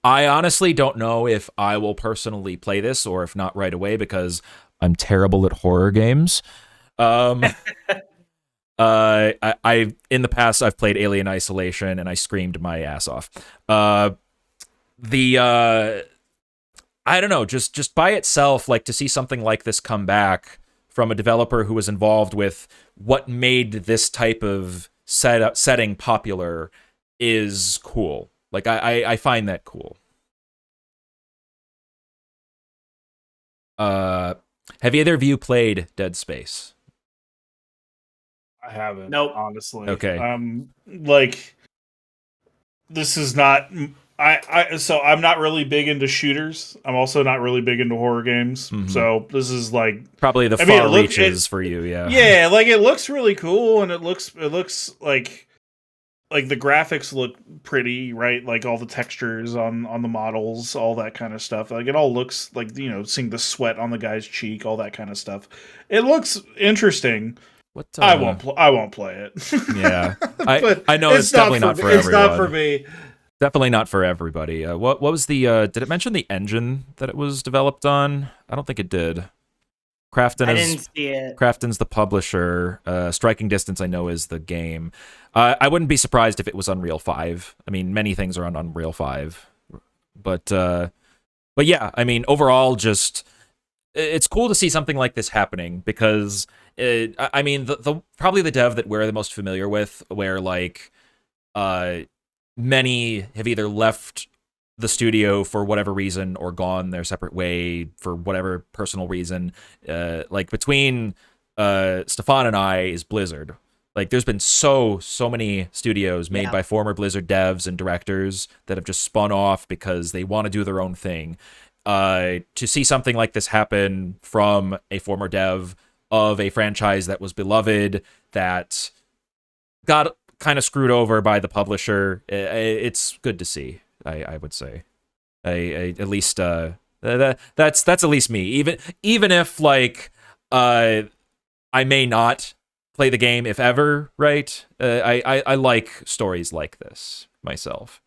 I honestly don't know if I will personally play this, or if not right away, because I'm terrible at horror games. I in the past I've played Alien Isolation and I screamed my ass off. I don't know, just by itself, like, to see something like this come back from a developer who was involved with what made this type of setting popular is cool. Like, I find that cool. Have either of you played Dead Space? I haven't. Nope. Honestly. Okay. Like, this is not. So I'm not really big into shooters. I'm also not really big into horror games. Mhm. So this is like Probably the far reaches for you, yeah. Yeah, like, it looks really cool, and it looks like the graphics look pretty, right? Like, all the textures on the models, all that kind of stuff. Like, it all looks like, seeing the sweat on the guy's cheek, all that kind of stuff. It looks interesting. What, I won't play it. Yeah, But I know it's definitely not for everyone. It's not for me. Definitely not for everybody. What was the? Did it mention the engine that it was developed on? I don't think it did. Crafton I didn't see it. Crafton's the publisher. Striking Distance, I know, is the game. I wouldn't be surprised if it was Unreal 5. I mean, many things are on Unreal 5, but yeah, I mean, overall, just it's cool to see something like this happening, because I mean, the probably the dev that we're the most familiar with, where like many have either left the studio for whatever reason or gone their separate way for whatever personal reason. Like, between Stefan and I is Blizzard. Like, there's been so many studios made by former Blizzard devs and directors that have just spun off because they want to do their own thing. To see something like this happen from a former dev of a franchise that was beloved, that got kind of screwed over by the publisher, it's good to see. I would say, at least that's at least me. Even if, like, I may not play the game, if ever, right? I like stories like this myself.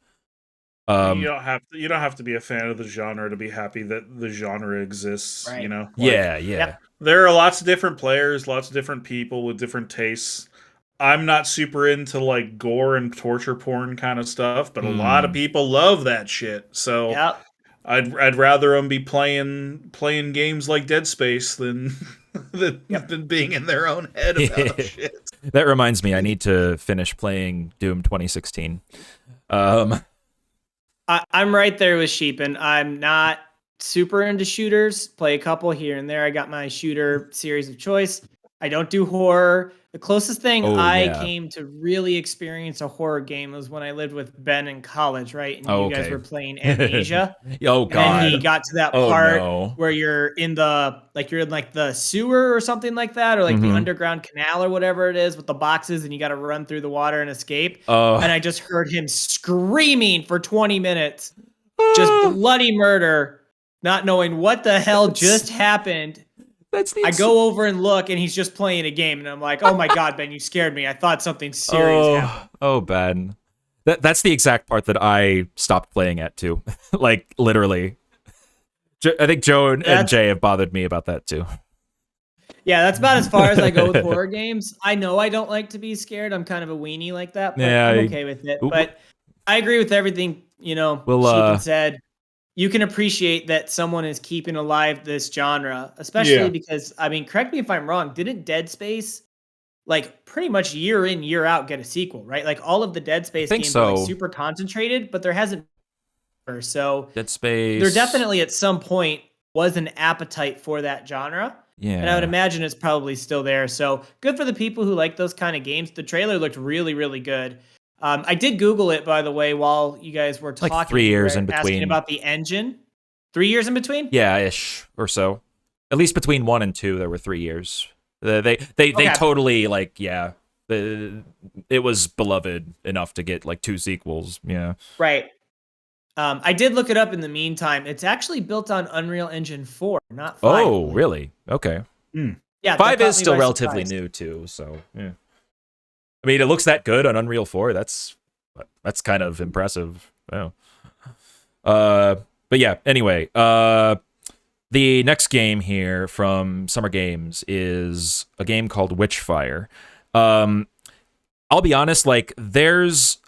You don't have to be a fan of the genre to be happy that the genre exists. Right. Like, yeah. there are lots of different players, lots of different people with different tastes. I'm not super into, like, gore and torture porn kind of stuff, but a lot of people love that shit. So I'd rather them be playing games like Dead Space than than being in their own head about shit. That reminds me, I need to finish playing Doom 2016. I'm right there with Sheepin. I'm not super into shooters. Play a couple here and there. I got my shooter series of choice. I don't do horror. The closest thing I came to really experience a horror game was when I lived with Ben in college, right? And you guys were playing Amnesia. Oh, God. And he got to that part where you're in the sewer or something like that, or like the underground canal or whatever it is with the boxes, and you got to run through the water and escape. And I just heard him screaming for 20 minutes, just bloody murder, not knowing what the hell just happened. I go over and look, and he's just playing a game, and I'm like, "Oh my God, Ben, you scared me! I thought something serious happened." Oh, Ben, that's the exact part that I stopped playing at too. Like, literally, I think Joe and Jay have bothered me about that too. Yeah, that's about as far as I go with horror games. I know I don't like to be scared. I'm kind of a weenie like that, but Yeah, I'm okay with it. But I agree with everything, Well, Sheepin said. You can appreciate that someone is keeping alive this genre, especially Yeah. because, I mean, correct me if I'm wrong, didn't Dead Space, like, pretty much year in, year out get a sequel, right? Like, all of the Dead Space think games are, like, so. super concentrated, but there hasn't been. So Dead Space. there definitely at some point was an appetite for that genre. Yeah. And I would imagine it's probably still there. So good for the people who like those kind of games. The trailer looked really, really good. I did Google it, by the way, while you guys were talking. Like 3 years in asking between. about the engine. 3 years in between? Yeah, ish or so. At least between 1 and 2, there were 3 years. They totally it was beloved enough to get like 2 sequels. Yeah. Right. I did look it up in the meantime. It's actually built on Unreal Engine 4, not 5. Oh, really? Okay. Yeah, 5 is still relatively new too, so yeah. I mean, it looks that good on Unreal 4. That's kind of impressive. Wow. But yeah, anyway, the next game here from Summer Games is a game called Witchfire. I'll be honest, like, there's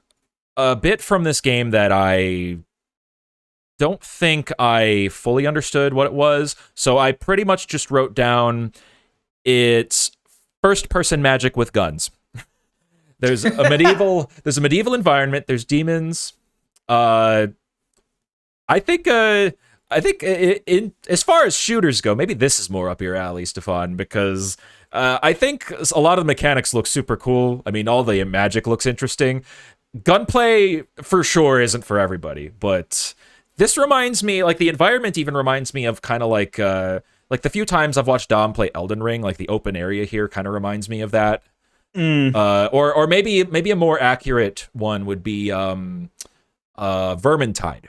a bit from this game that I don't think I fully understood what it was, so I pretty much just wrote down it's first-person magic with guns. There's a medieval environment. There's demons. I think in as far as shooters go, maybe this is more up your alley, Stefan, because I think a lot of the mechanics look super cool. I mean, all the magic looks interesting. Gunplay for sure isn't for everybody, but this reminds me, like, the environment even reminds me of kind of like the few times I've watched Dom play Elden Ring, like the open area here kind of reminds me of that. Or maybe a more accurate one would be Vermintide.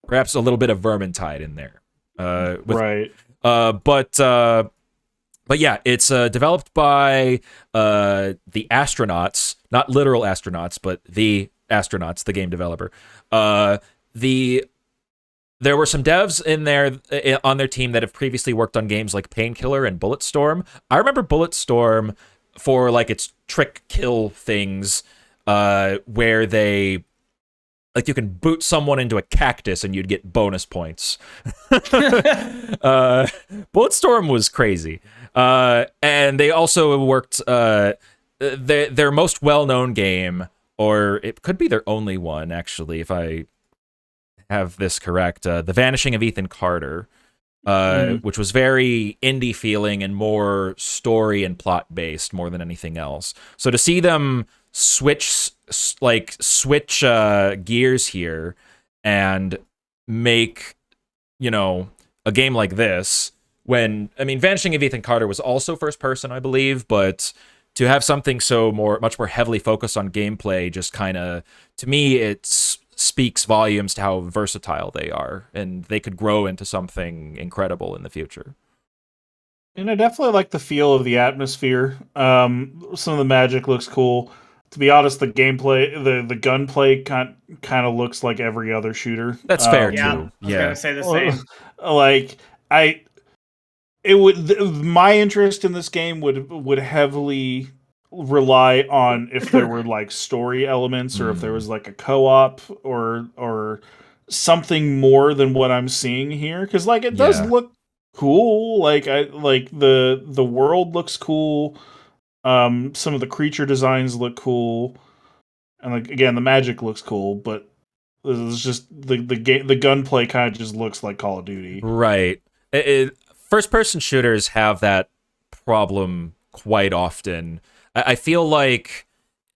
Perhaps a little bit of Vermintide in there. Right. But yeah, it's developed by the astronauts, not literal astronauts, but the astronauts, the game developer. There were some devs in there on their team that have previously worked on games like Painkiller and Bulletstorm. I remember Bulletstorm for like its trick kill things, where they, like, you can boot someone into a cactus and you'd get bonus points. Bulletstorm was crazy. And they also worked their most well-known game, or it could be their only one, actually, if I have this correct, The Vanishing of Ethan Carter, which was very indie feeling and more story and plot based more than anything else. So to see them switch gears here and make, a game like this, when, I mean, Vanishing of Ethan Carter was also first person, I believe, but to have something much more heavily focused on gameplay, just kind of, to me, it speaks volumes to how versatile they are, and they could grow into something incredible in the future. And I definitely like the feel of the atmosphere. Some of the magic looks cool. To be honest, the gameplay, the gunplay kind of looks like every other shooter. That's fair Yeah, too. I was gonna say the same. Like my interest in this game would heavily rely on if there were like story elements, or if there was like a co-op or something more than what I'm seeing here, because like it does look cool. Like the world looks cool. Some of the creature designs look cool, and like again the magic looks cool, but it's just the gunplay kind of just looks like Call of Duty. Right. First person shooters have that problem quite often. I feel like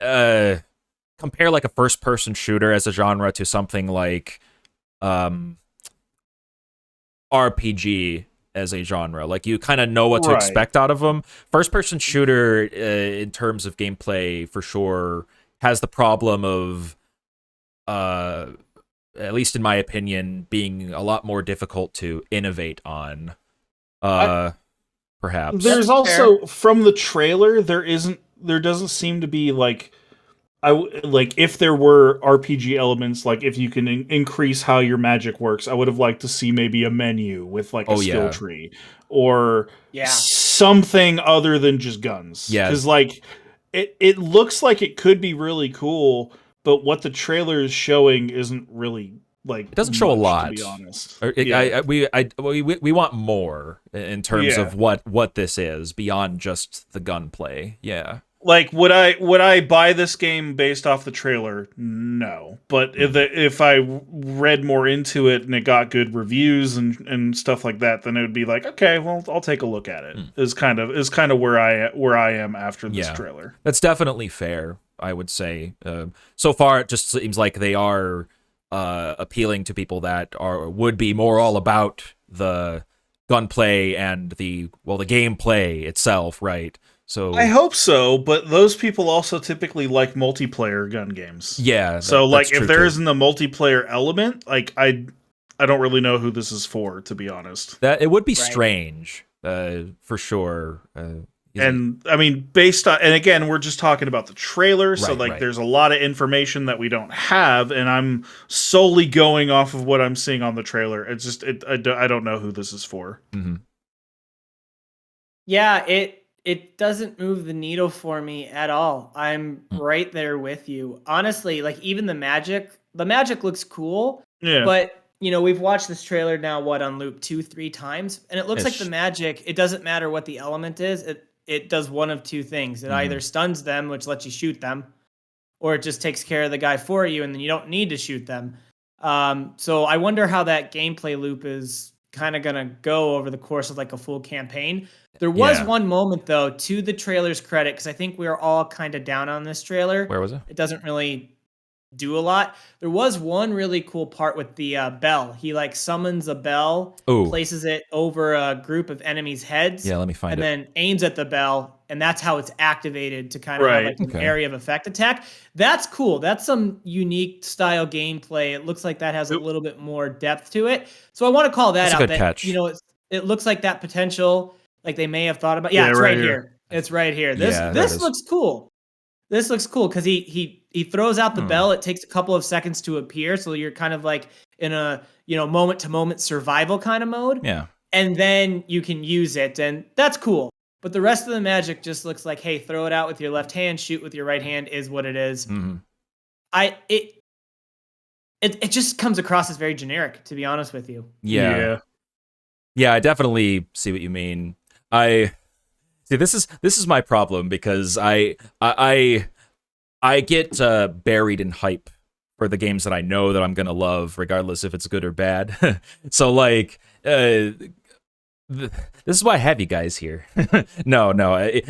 compare like a first person shooter as a genre to something like RPG as a genre. Like, you kind of know what to expect out of them. First person shooter, in terms of gameplay, for sure has the problem of, at least in my opinion, being a lot more difficult to innovate on. Perhaps there's also, from the trailer, there doesn't seem to be like like if there were RPG elements, like if you can increase how your magic works, I would have liked to see maybe a menu with like a skill tree or something other than just guns. Yeah, because like it looks like it could be really cool, but what the trailer is showing isn't really like it doesn't show a lot, to be honest. We want more in terms of what this is beyond just the gunplay. Yeah. Like, would I buy this game based off the trailer? No. But if I read more into it and it got good reviews and stuff like that, then it would be like, okay, well, I'll take a look at it. Is kind of where I am after this trailer. That's definitely fair, I would say. So far, it just seems like they are appealing to people that would be more all about the gunplay and the gameplay itself, right? So I hope so, but those people also typically like multiplayer gun games. Yeah. So like if there isn't a multiplayer element, like I don't really know who this is for, to be honest. That it would be strange, for sure. And I mean, based on, and again, we're just talking about the trailer, so there's a lot of information that we don't have, and I'm solely going off of what I'm seeing on the trailer. It's just I don't know who this is for. Mm-hmm. Yeah, it doesn't move the needle for me at all. I'm right there with you. Honestly, like even the magic looks cool. Yeah. But, we've watched this trailer now, on loop 2-3 times, and it looks like the magic, it doesn't matter what the element is. It does one of two things. It either stuns them, which lets you shoot them, or it just takes care of the guy for you, and then you don't need to shoot them. So I wonder how that gameplay loop is kind of going to go over the course of like a full campaign. There was one moment, though, to the trailer's credit, because I think we are all kind of down on this trailer. Where was it? It doesn't really do a lot. There was one really cool part with the bell. He like summons a bell, places it over a group of enemies' heads. Yeah, let me find it. And then aims at the bell, and that's how it's activated to kind of have like an area of effect attack. That's cool. That's some unique style gameplay. It looks like that has a little bit more depth to it. So I want to call that out. Good catch. It looks like that potential, like they may have thought about. Yeah, it's right here. It's right here. This looks cool. This looks cool because he throws out the bell. It takes a couple of seconds to appear, so you're kind of like in a moment to moment survival kind of mode. Yeah, and then you can use it, and that's cool. But the rest of the magic just looks like, hey, throw it out with your left hand, shoot with your right hand is what it is. Mm-hmm. It just comes across as very generic, to be honest with you. Yeah, I definitely see what you mean. See, this is my problem because I get buried in hype for the games that I know that I'm gonna love, regardless if it's good or bad. So like, this is why I have you guys here. No.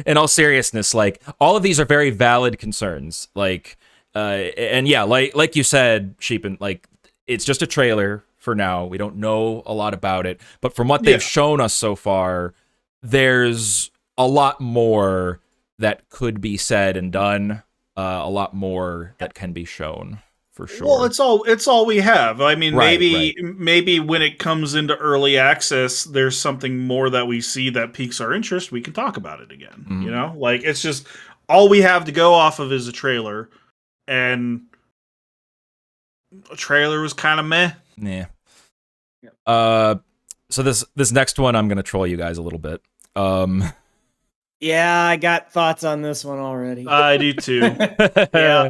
In all seriousness, like all of these are very valid concerns. Like, and yeah, like you said, Sheepin, like it's just a trailer for now. We don't know a lot about it, but from what they've shown us so far, there's a lot more that could be said and done, a lot more that can be shown, for sure. Well, it's all we have. I mean, maybe when it comes into early access, there's something more that we see that piques our interest. We can talk about it again. Mm-hmm. Like it's just all we have to go off of is a trailer, and a trailer was kind of meh. Yeah. So this next one, I'm gonna troll you guys a little bit. Yeah, I got thoughts on this one already. I do too. Yeah.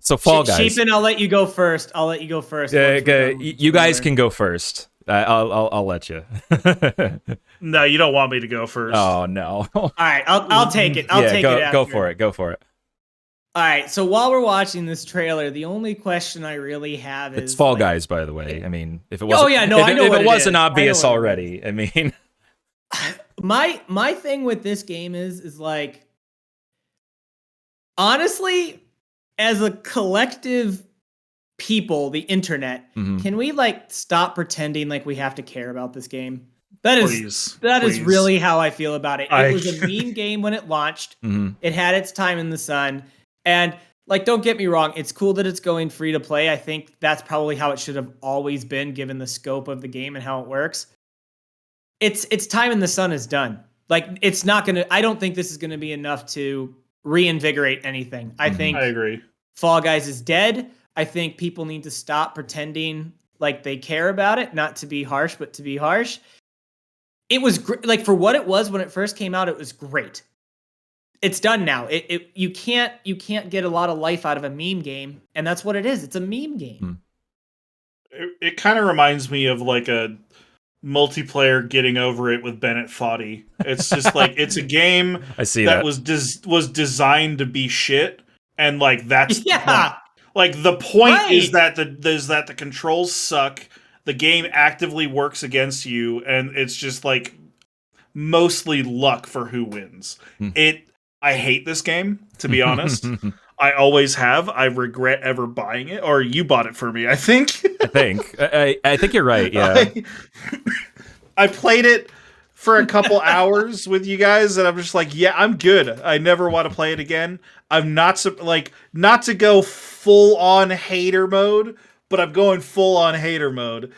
So Fall Guys. Sheepin, I'll let you go first. You guys can go first. I'll let you. No, you don't want me to go first. Oh no. All right, I'll take it. I'll take it. Go for it. All right. So while we're watching this trailer, the only question I really have is it's Fall Guys, by the way. I mean, if it wasn't, I know if what it wasn't obvious already. I mean. My thing with this game is like, honestly, as a collective people, the internet, can we like stop pretending like we have to care about this game? That is really how I feel about it. It was a meme game when it launched. It had its time in the sun, and like, don't get me wrong, it's cool that it's going free to play. I think that's probably how it should have always been, given the scope of the game and how it works. Its time in the sun is done. Like, I don't think this is gonna be enough to reinvigorate anything. I think I agree. Fall Guys is dead. I think people need to stop pretending like they care about it, not to be harsh, but to be harsh. It was like for what it was when it first came out, it was great. It's done now. You can't get a lot of life out of a meme game, and that's what it is. It's a meme game. It kind of reminds me of like a multiplayer getting over it with Bennett Foddy. It's just like it's a game I see that was designed to be shit, and like that's yeah. the point. Like the point Right. is that the controls suck. The game actively works against you, and it's just like mostly luck for who wins. I hate this game, to be honest. I always have. I regret ever buying it. Or you bought it for me, I think. I think you're right, yeah. I played it for a couple hours with you guys, and I'm just like, yeah, I'm good. I never want to play it again. I'm not not to go full on hater mode, but I'm going full on hater mode.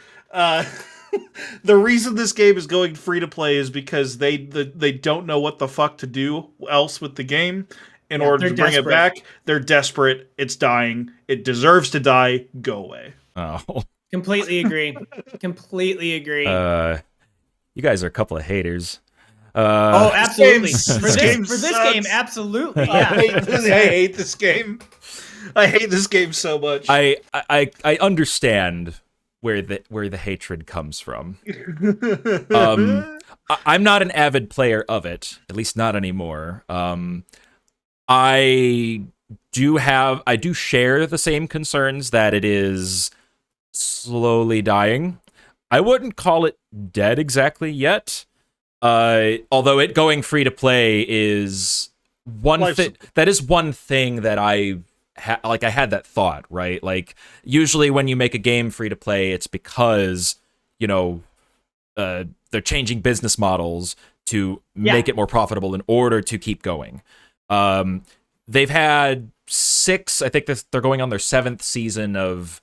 The reason this game is going free to play is because they don't know what the fuck to do else with the game. In order to bring it back, they're desperate. It's dying. It deserves to die. Go away. Oh, Completely agree. Completely agree. You guys are a couple of haters. Oh, absolutely. For this game game, absolutely. Yeah. I hate this game. I hate this game so much. I understand where the hatred comes from. I'm not an avid player of it, at least not anymore. I do share the same concerns that it is slowly dying. I wouldn't call it dead exactly yet. Although it going free to play is one thing. That is one thing that I had that thought, right? Like usually when you make a game free to play, it's because they're changing business models to make it more profitable in order to keep going. They've had 6, I think they're going on their 7th season of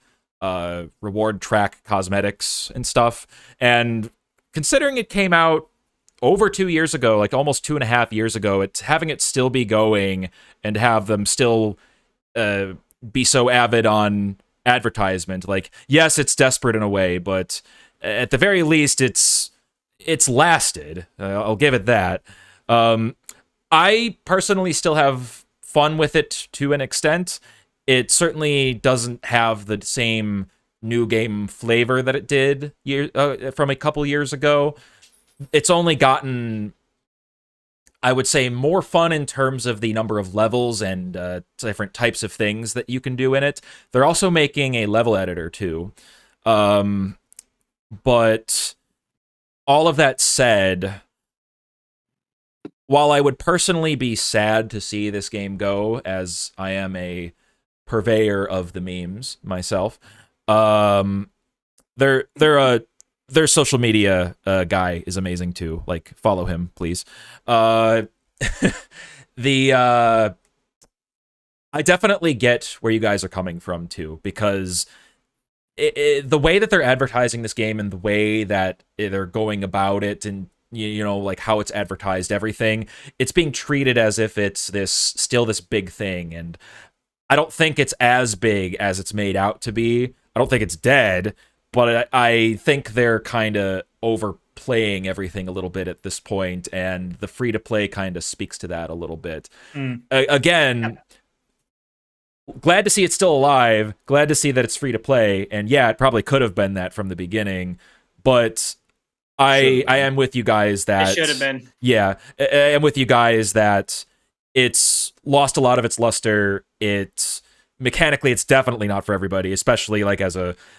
reward track cosmetics and stuff. And considering it came out over 2 years ago, like almost 2.5 years ago, it's having it still be going and have them still be so avid on advertisement. Like, yes, it's desperate in a way, but at the very least, it's lasted. I'll give it that. I personally still have fun with it to an extent. It certainly doesn't have the same new game flavor that it did from a couple years ago. It's only gotten, I would say, more fun in terms of the number of levels and different types of things that you can do in it. They're also making a level editor too. But all of that said, while I would personally be sad to see this game go, as I am a purveyor of the memes myself, their social media guy is amazing too. Like, follow him, please. I definitely get where you guys are coming from too, because the way that they're advertising this game and the way that they're going about it, and like how it's advertised, everything, it's being treated as if it's still this big thing, and I don't think it's as big as it's made out to be. I don't think it's dead, but I think they're kind of overplaying everything a little bit at this point, and the free-to-play kind of speaks to that a little bit. Again, glad to see it's still alive, glad to see that it's free-to-play, and yeah, it probably could have been that from the beginning, but I am with you guys that... It should have been. Yeah, I am with you guys that it's lost a lot of its luster. Mechanically, it's definitely not for everybody, especially like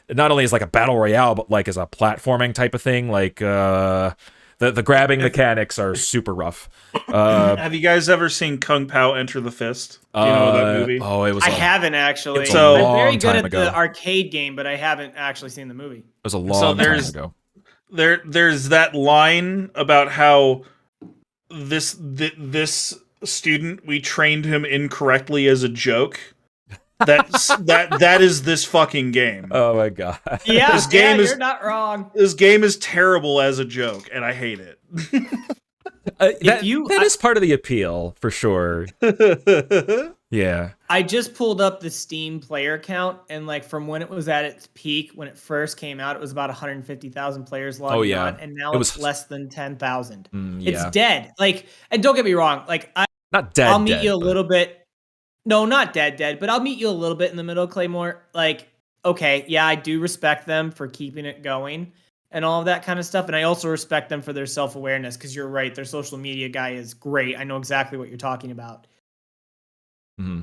not only as like a battle royale, but like as a platforming type of thing. Like the grabbing mechanics are super rough. Have you guys ever seen Kung Pao Enter the Fist? Do you know that movie? Oh, it was. I haven't actually. So I'm very good at ago. the arcade game, but I haven't actually seen the movie. It was a long time ago. There's that line about how this student, we trained him incorrectly as a joke. That is this fucking game. Oh my god. Yeah, this game you're not wrong. This game is terrible as a joke, and I hate it. That is part of the appeal, for sure. Yeah. I just pulled up the Steam player count, and like from when it was at its peak, when it first came out, it was about 150,000 players logging yeah. on, and now It it's was less than 10,000. It's yeah. dead. Like, and don't get me wrong, like Not dead. I'll meet dead, you a but... little bit. No, not dead, but I'll meet you a little bit in the middle, Claymore. Like, okay, yeah, I do respect them for keeping it going and all of that kind of stuff, and I also respect them for their self-awareness, because you're right, their social media guy is great. I know exactly what you're talking about. Mm-hmm.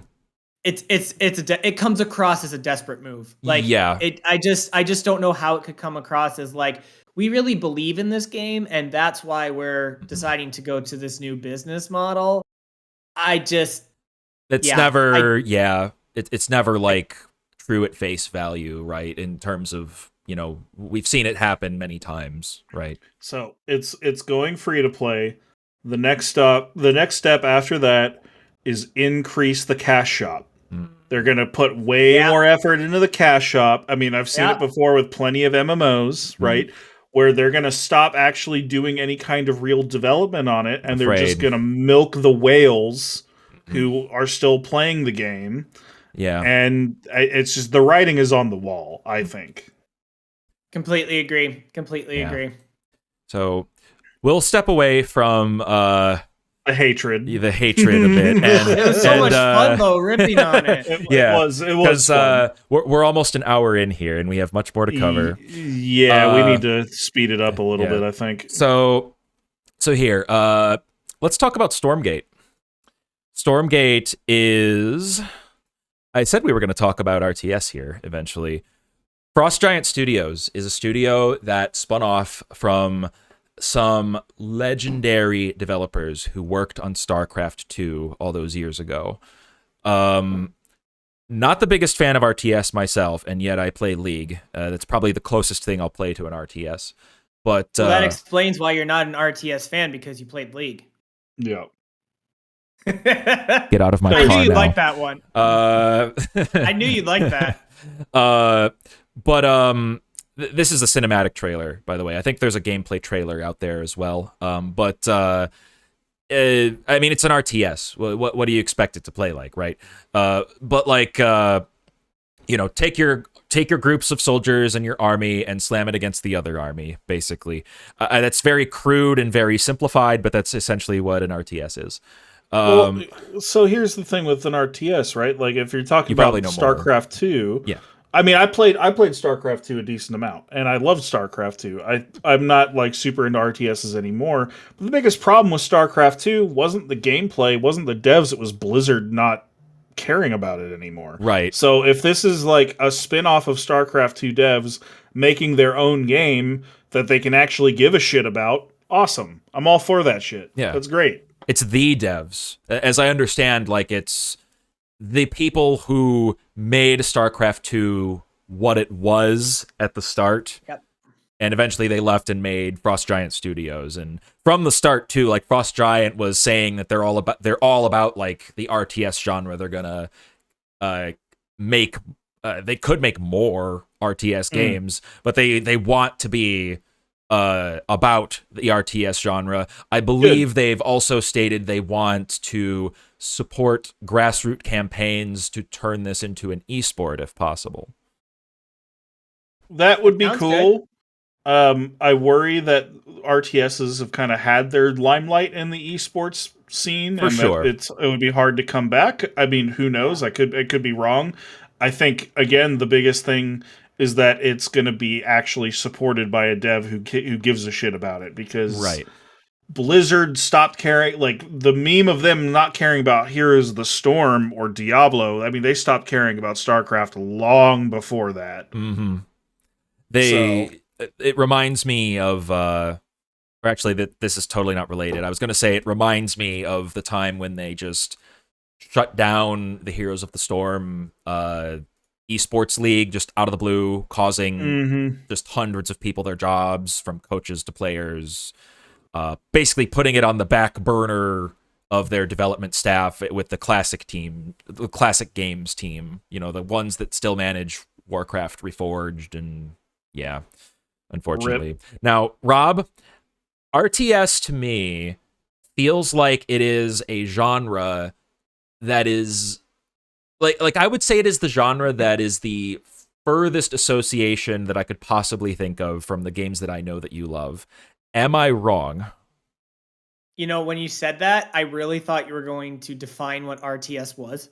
It comes across as a desperate move. Like, yeah, I just don't know how it could come across as like, we really believe in this game, and that's why we're deciding to go to this new business model. It's never like true at face value, right? In terms of, we've seen it happen many times, right? So it's going free to play. The next step after that is increase the cash shop. They're going to put way more effort into the cash shop. I mean, I've seen it before with plenty of MMOs, right? Where they're going to stop actually doing any kind of real development on it, and they're just going to milk the whales who are still playing the game. Yeah. And it's just, the writing is on the wall, I think. Completely agree. Agree. So we'll step away from the hatred a bit. And, it was so much fun though, ripping on it. It was fun. We're almost an hour in here, and we have much more to cover. Yeah, we need to speed it up a little bit, I think. So here, let's talk about Stormgate. Stormgate is... I said we were going to talk about RTS here eventually. Frost Giant Studios is a studio that spun off from some legendary developers who worked on StarCraft 2 all those years ago. Not the biggest fan of RTS myself, and yet I play League. That's probably the closest thing I'll play to an RTS. But well, that explains why you're not an RTS fan, because you played League. Yeah. Get out of my car I knew you'd now. like that one. I knew you'd like that. But this is a cinematic trailer, by the way. I think there's a gameplay trailer out there as well. I mean, it's an RTS. What do you expect it to play like, right? But like, take your groups of soldiers and your army and slam it against the other army, basically. That's very crude and very simplified, but that's essentially what an RTS is. So here's the thing with an RTS, right? Like, if you're talking about StarCraft 2, yeah. I mean, I played StarCraft 2 a decent amount, and I loved StarCraft 2. I'm not like super into RTSs anymore. But the biggest problem with StarCraft 2 wasn't the gameplay, wasn't the devs. It was Blizzard not caring about it anymore. Right. So if this is like a spin-off of StarCraft 2 devs making their own game that they can actually give a shit about, awesome. I'm all for that shit. Yeah. That's great. It's the devs. As I understand, like, it's the people who made StarCraft 2 what it was at the start. Yep. And eventually they left and made Frost Giant Studios. And from the start too, like, Frost Giant was saying that they're all about like the RTS genre. They're gonna make they could make more RTS games, but they want to be about the RTS genre. I believe they've also stated they want to support grassroots campaigns to turn this into an esport if possible. That would be cool. I worry that RTSs have kind of had their limelight in the esports scene, For and sure. that it would be hard to come back. I mean, who knows? It could be wrong. I think, again, the biggest thing is that it's going to be actually supported by a dev who gives a shit about it, because Blizzard stopped caring. Like, the meme of them not caring about Heroes of the Storm or Diablo, I mean, they stopped caring about StarCraft long before that. Mm-hmm. It reminds me of, or actually, that this is totally not related. I was going to say it reminds me of the time when they just shut down the Heroes of the Storm esports league just out of the blue, causing just hundreds of people their jobs, from coaches to players, basically putting it on the back burner of their development staff with the classic games team, the ones that still manage Warcraft Reforged, and unfortunately. Rip. Now, Rob, RTS to me feels like it is a genre that is like I would say it is the genre that is the furthest association that I could possibly think of from the games that I know that you love. Am I wrong? You know, when you said that, I really thought you were going to define what RTS was.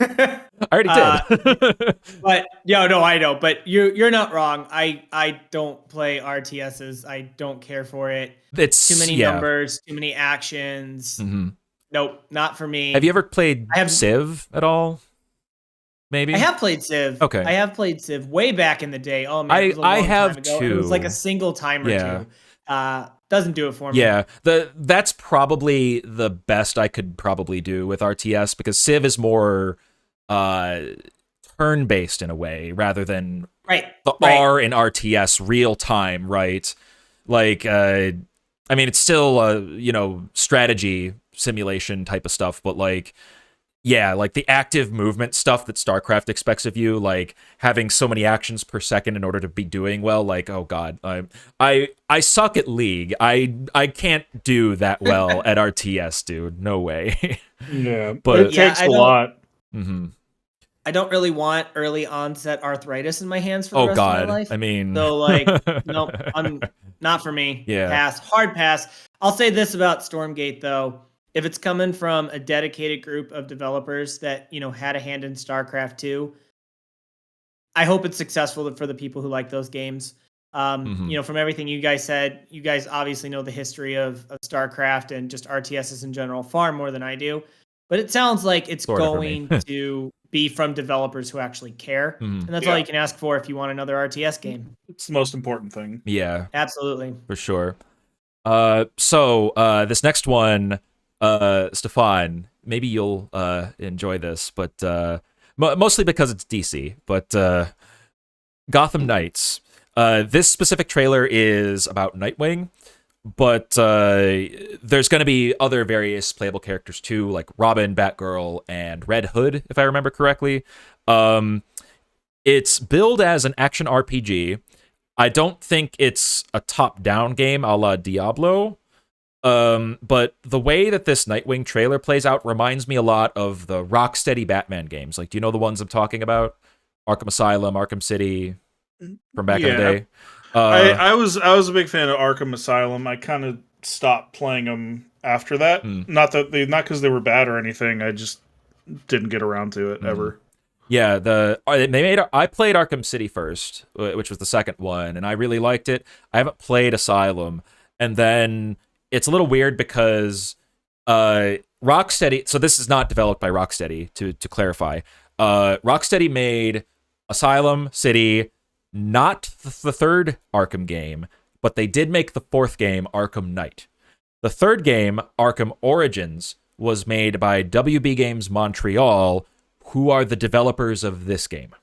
I already did. But no, I know. But you're not wrong. I don't play RTSs. I don't care for it. It's Too many numbers, too many actions. Mm-hmm. Nope, not for me. Have you ever played Civ at all? Maybe I have played Civ. Okay, I have played Civ way back in the day. Oh man, it was a long I have time ago. too. It was like a single time or two. Doesn't do it for me. Yeah, that's probably the best I could probably do with RTS, because Civ is more turn-based in a way rather than R in RTS real time, right? Like, I mean, it's still strategy simulation type of stuff, but like, yeah, like the active movement stuff that StarCraft expects of you, like having so many actions per second in order to be doing well. Like, oh god, I suck at League. I can't do that well at RTS, dude. No way. Yeah, but it takes a lot. Mm-hmm. I don't really want early onset arthritis in my hands for the rest of my life. I mean, so like, no, I'm not for me. Yeah, hard pass. I'll say this about Stormgate though. If it's coming from a dedicated group of developers that, had a hand in StarCraft 2, I hope it's successful for the people who like those games. From everything you guys said, you guys obviously know the history of StarCraft and just RTSs in general far more than I do. But it sounds like it's going to be from developers who actually care. And that's all you can ask for if you want another RTS game. It's the most important thing. Yeah. Absolutely. For sure. So this next one, Stefan, maybe you'll enjoy this, but mostly because it's DC. But Gotham Knights. This specific trailer is about Nightwing, but there's going to be other various playable characters too, like Robin, Batgirl, and Red Hood, if I remember correctly. It's billed as an action RPG. I don't think it's a top-down game a la Diablo. But the way that this Nightwing trailer plays out reminds me a lot of the Rocksteady Batman games. Like, do you know the ones I'm talking about? Arkham Asylum, Arkham City, from back in the day. I was a big fan of Arkham Asylum. I kind of stopped playing them after that. Not because they were bad or anything. I just didn't get around to it ever. Yeah, I played Arkham City first, which was the second one, and I really liked it. I haven't played Asylum, and then it's a little weird because Rocksteady. So this is not developed by Rocksteady. To clarify, Rocksteady made Asylum, City, not the third Arkham game, but they did make the fourth game, Arkham Knight. The third game, Arkham Origins, was made by WB Games Montreal, who are the developers of this game.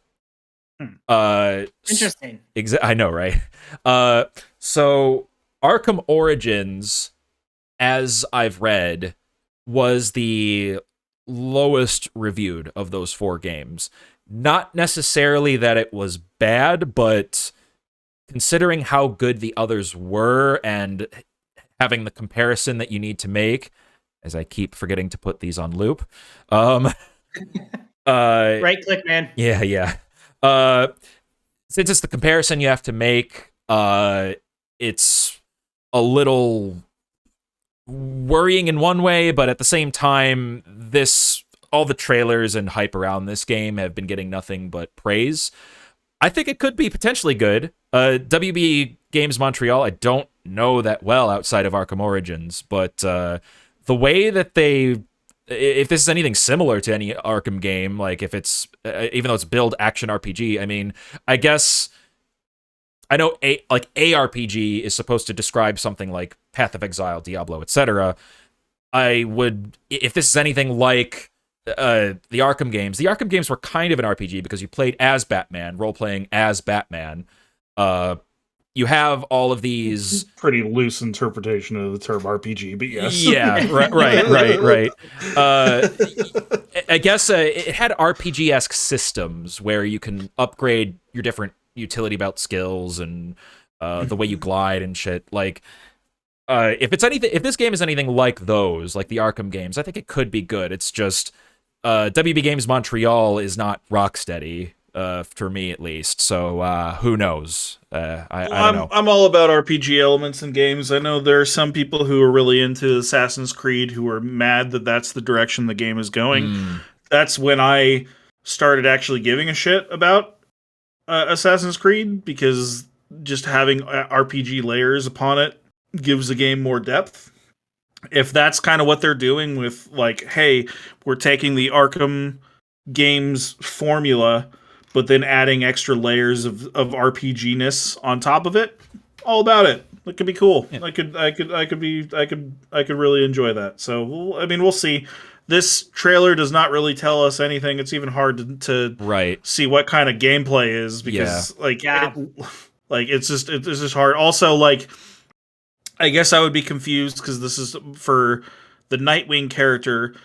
Interesting. I know, right? So Arkham Origins, as I've read, was the lowest reviewed of those four games. Not necessarily that it was bad, but considering how good the others were and having the comparison that you need to make, as I keep forgetting to put these on loop. Right click, man. Yeah. Since it's the comparison you have to make, it's a little worrying in one way, but at the same time, all the trailers and hype around this game have been getting nothing but praise. I think it could be potentially good. WB Games Montreal, I don't know that well outside of Arkham Origins, but the way that if this is anything similar to any Arkham game, like if it's, even though it's build action RPG, I mean, I guess, I know ARPG is supposed to describe something like Path of Exile, Diablo, etc. If this is anything like the Arkham games were kind of an RPG because you played as Batman, role-playing as Batman. You have all of these... Pretty loose interpretation of the term RPG, but yes. Yeah, right. I guess it had RPG-esque systems where you can upgrade your different utility belt skills and the way you glide and shit. Like, if this game is anything like those, like the Arkham games, I think it could be good. It's just WB Games Montreal is not Rocksteady, for me at least. So who knows? I don't know. I'm all about RPG elements in games. I know there are some people who are really into Assassin's Creed who are mad that that's the direction the game is going. That's when I started actually giving a shit about Assassin's Creed, because just having RPG layers upon it gives the game more depth. If that's kind of what they're doing with, like, hey, we're taking the Arkham games formula, but then adding extra layers of RPG-ness on top of it, all about it. It could be cool. Yeah. I could really enjoy that. So, I mean, we'll see. This trailer does not really tell us anything. It's even hard to see what kind of gameplay is, because it's just hard. Also, like, I guess I would be confused because this is for the Nightwing character.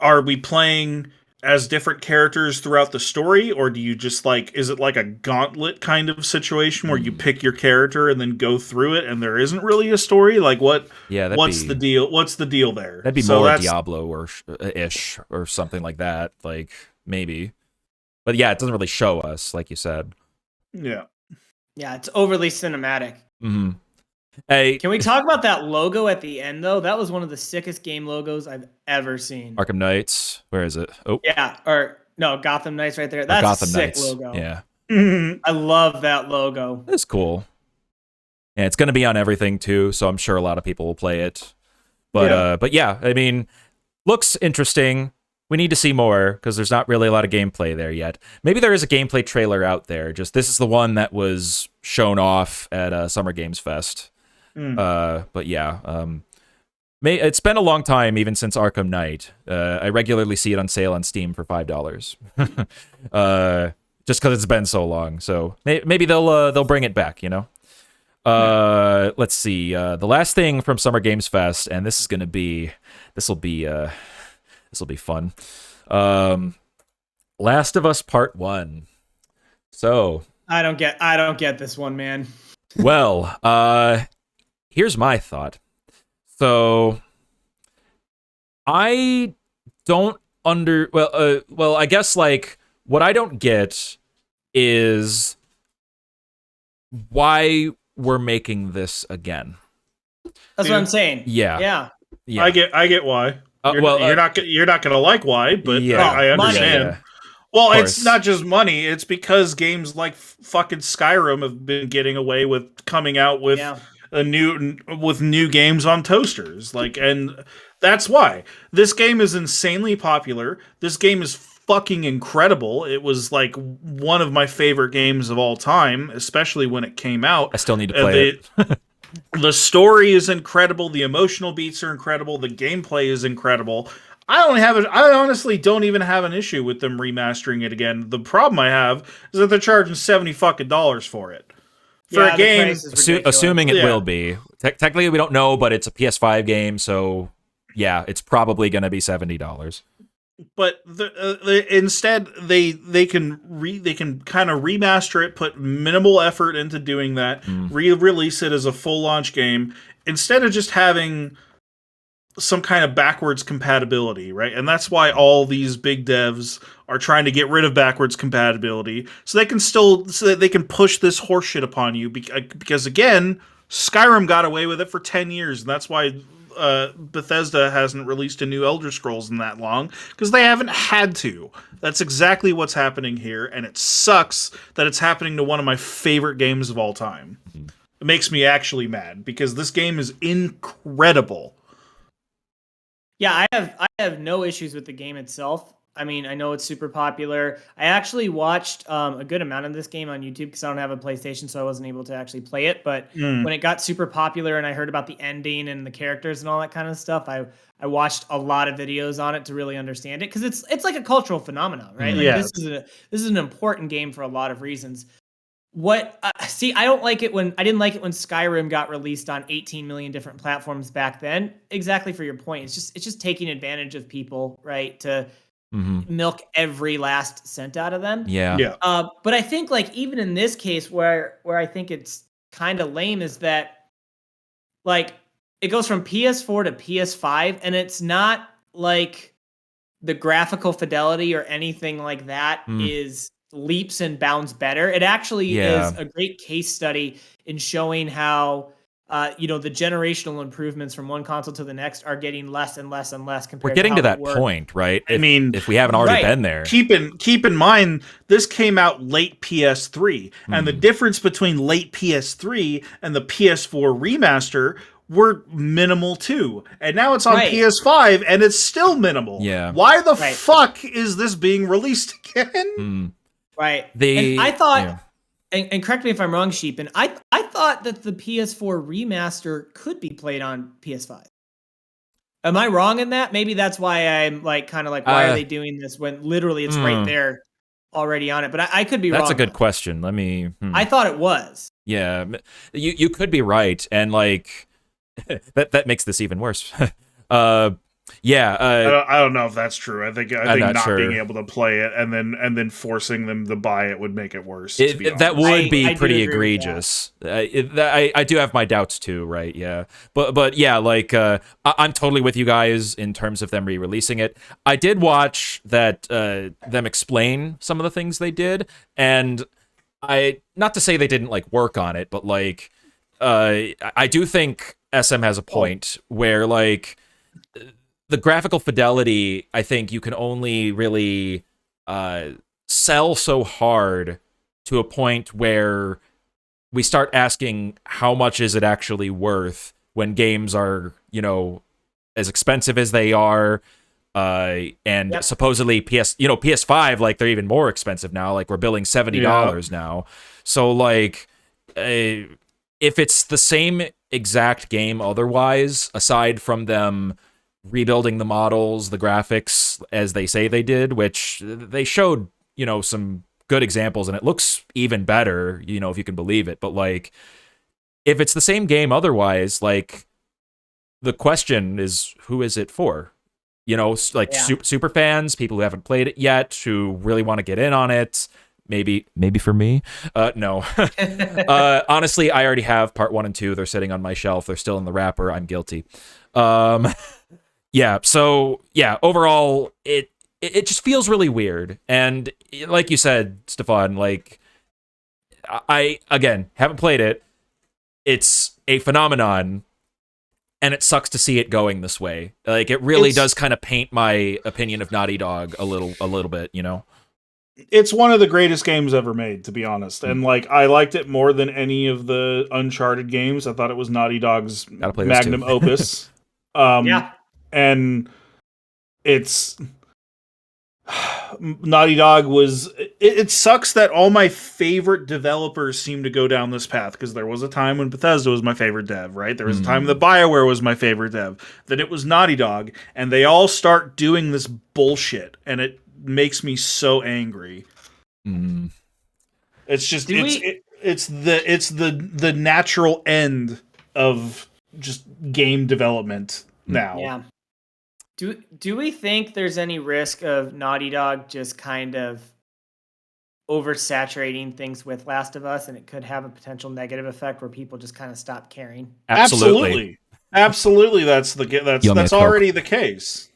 Are we playing as different characters throughout the story, or do you just, like, is it like a gauntlet kind of situation where you pick your character and then go through it and there isn't really a story? Like, what's the deal? What's the deal there? That'd be more Diablo or ish or something like that. Like, maybe. But yeah, it doesn't really show us, like you said. Yeah. Yeah, it's overly cinematic. Mm-hmm. Hey, can we talk about that logo at the end, though? That was one of the sickest game logos I've ever seen. Arkham Knights. Where is it? Oh, yeah, or no, Gotham Knights right there. That's Gotham a sick Knights. logo. Yeah, I love that logo. It's cool. Yeah, it's going to be on everything too, so I'm sure a lot of people will play it. But yeah, I mean, looks interesting. We need to see more because there's not really a lot of gameplay there yet. Maybe there is a gameplay trailer out there. Just this is the one that was shown off at Summer Games Fest. But yeah, it's been a long time, even since Arkham Knight. I regularly see it on sale on Steam for $5. Just because it's been so long. So maybe they'll bring it back, you know. Let's see. The last thing from Summer Games Fest, and this will be fun. Last of Us Part 1. So I don't get this one, man. Well, here's my thought. So I don't well, I guess, like, what I don't get is why we're making this again. That's what I'm saying. Yeah. I get why. You're not gonna like why, but I understand. Yeah. Well, it's not just money. It's because games like fucking Skyrim have been getting away with coming out with new games on toasters. Like, and that's why this game is insanely popular. This game is fucking incredible. It was like one of my favorite games of all time, especially when it came out. I still need to play it. The story is incredible. The emotional beats are incredible. The gameplay is incredible. I honestly don't even have an issue with them remastering it again. The problem I have is that they're charging $70 for it. For a game, assuming it will be. Technically, we don't know, but it's a PS5 game, so yeah, it's probably going to be $70. But instead, they can kind of remaster it, put minimal effort into doing that, re-release it as a full launch game instead of just having some kind of backwards compatibility, right? And that's why all these big devs are trying to get rid of backwards compatibility, so they can push this horseshit upon you. Because again, Skyrim got away with it for 10 years, and that's why Bethesda hasn't released a new Elder Scrolls in that long, because they haven't had to. That's exactly what's happening here, and it sucks that it's happening to one of my favorite games of all time. It makes me actually mad, because this game is incredible. Yeah, I have no issues with the game itself. I mean, I know it's super popular. I actually watched a good amount of this game on YouTube because I don't have a PlayStation, so I wasn't able to actually play it. But when it got super popular and I heard about the ending and the characters and all that kind of stuff, I watched a lot of videos on it to really understand it, because it's like a cultural phenomenon, right? Like, this is an important game for a lot of reasons. I didn't like it when Skyrim got released on 18 million different platforms back then. Exactly, for your point. It's just taking advantage of people, right? To milk every last cent out of them. Yeah. But I think, like, even in this case, where I think it's kind of lame is that, like, it goes from PS4 to PS5, and it's not like the graphical fidelity or anything like that is leaps and bounds better. It actually is a great case study in showing how the generational improvements from one console to the next are getting less and less and less compared We're getting to to how that point, right? If we haven't Right. already been there. Keep in mind, this came out late PS3, and the difference between late PS3 and the PS4 remaster were minimal too. And now it's on PS5, and it's still minimal. Yeah. Why the fuck is this being released again? Right. And I thought, and correct me if I'm wrong, Sheepin, I thought that the PS4 remaster could be played on PS5. Am I wrong in that? Maybe that's why I'm like, kind of like, why are they doing this when literally it's right there already on it? But I could be wrong. That's a good question. Let me. I thought it was. Yeah, you could be right, and like that makes this even worse. I don't know if that's true. I think not sure. being able to play it and then forcing them to buy it would make it worse. To be that honest. would be I pretty do agree with egregious. I do have my doubts too, right? Yeah, but yeah, like I'm totally with you guys in terms of them re-releasing it. I did watch that them explain some of the things they did, and not to say they didn't like work on it, but like I do think SM has a point where like the graphical fidelity, I think you can only really sell so hard to a point where we start asking how much is it actually worth when games are, as expensive as they are, and supposedly PS5, like they're even more expensive now. Like we're billing $70 now. So like, if it's the same exact game otherwise, aside from them rebuilding the models, the graphics, as they say they did, which they showed, some good examples, and it looks even better, if you can believe it. But like, if it's the same game otherwise, like, the question is, who is it for? Super fans, people who haven't played it yet, who really want to get in on it. Maybe for me. No. Honestly, I already have part 1 and 2. They're sitting on my shelf. They're still in the wrapper. I'm guilty. Yeah, so yeah, overall it just feels really weird. And like you said, Stefan, like I again haven't played it. It's a phenomenon, and it sucks to see it going this way. Like it really does kind of paint my opinion of Naughty Dog a little bit, It's one of the greatest games ever made, to be honest. And like I liked it more than any of the Uncharted games. I thought it was Naughty Dog's magnum opus. And it's Naughty Dog was it sucks that all my favorite developers seem to go down this path, because there was a time when Bethesda was my favorite dev, right? There was a time that BioWare was my favorite dev, then it was Naughty Dog, and they all start doing this bullshit, and it makes me so angry. It's just it's the natural end of just game development now. Yeah. Do we think there's any risk of Naughty Dog just kind of oversaturating things with Last of Us, and it could have a potential negative effect where people just kind of stop caring? Absolutely. That's already the case.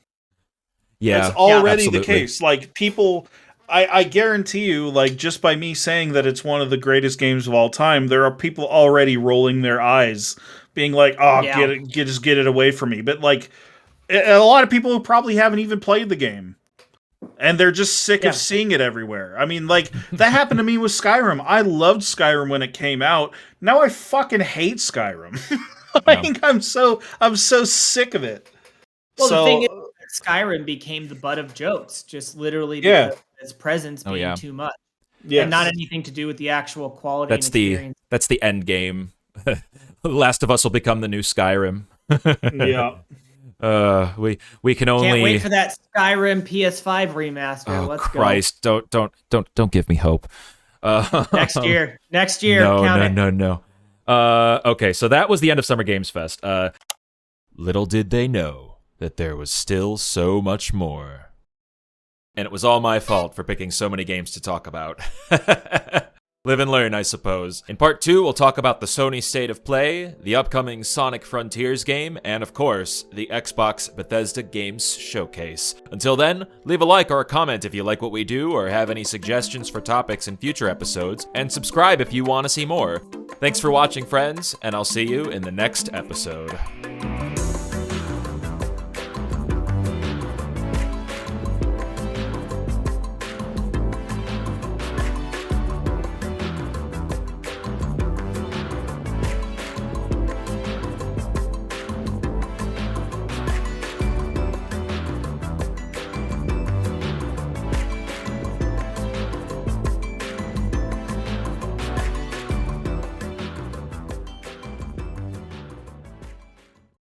Yeah, it's already the case. Like people, I guarantee you, like just by me saying that it's one of the greatest games of all time, there are people already rolling their eyes, being like, "Oh, get it away from me." But like, a lot of people who probably haven't even played the game, and they're just sick of seeing it everywhere. I mean, like that happened to me with Skyrim. I loved Skyrim when it came out. Now I fucking hate Skyrim. I'm so sick of it. Well, the thing is, Skyrim became the butt of jokes, just literally because of its presence being too much. Yeah, and not anything to do with the actual quality. That's the end game. The Last of Us will become the new Skyrim. We can only can't wait for that Skyrim PS5 remaster. Let's Christ, go. Don't give me hope. Next year. No. Okay, so that was the end of Summer Games Fest. Little did they know that there was still so much more. And it was all my fault for picking so many games to talk about. Live and learn, I suppose. In part 2, we'll talk about the Sony State of Play, the upcoming Sonic Frontiers game, and of course, the Xbox Bethesda Games Showcase. Until then, leave a like or a comment if you like what we do or have any suggestions for topics in future episodes, and subscribe if you want to see more. Thanks for watching, friends, and I'll see you in the next episode.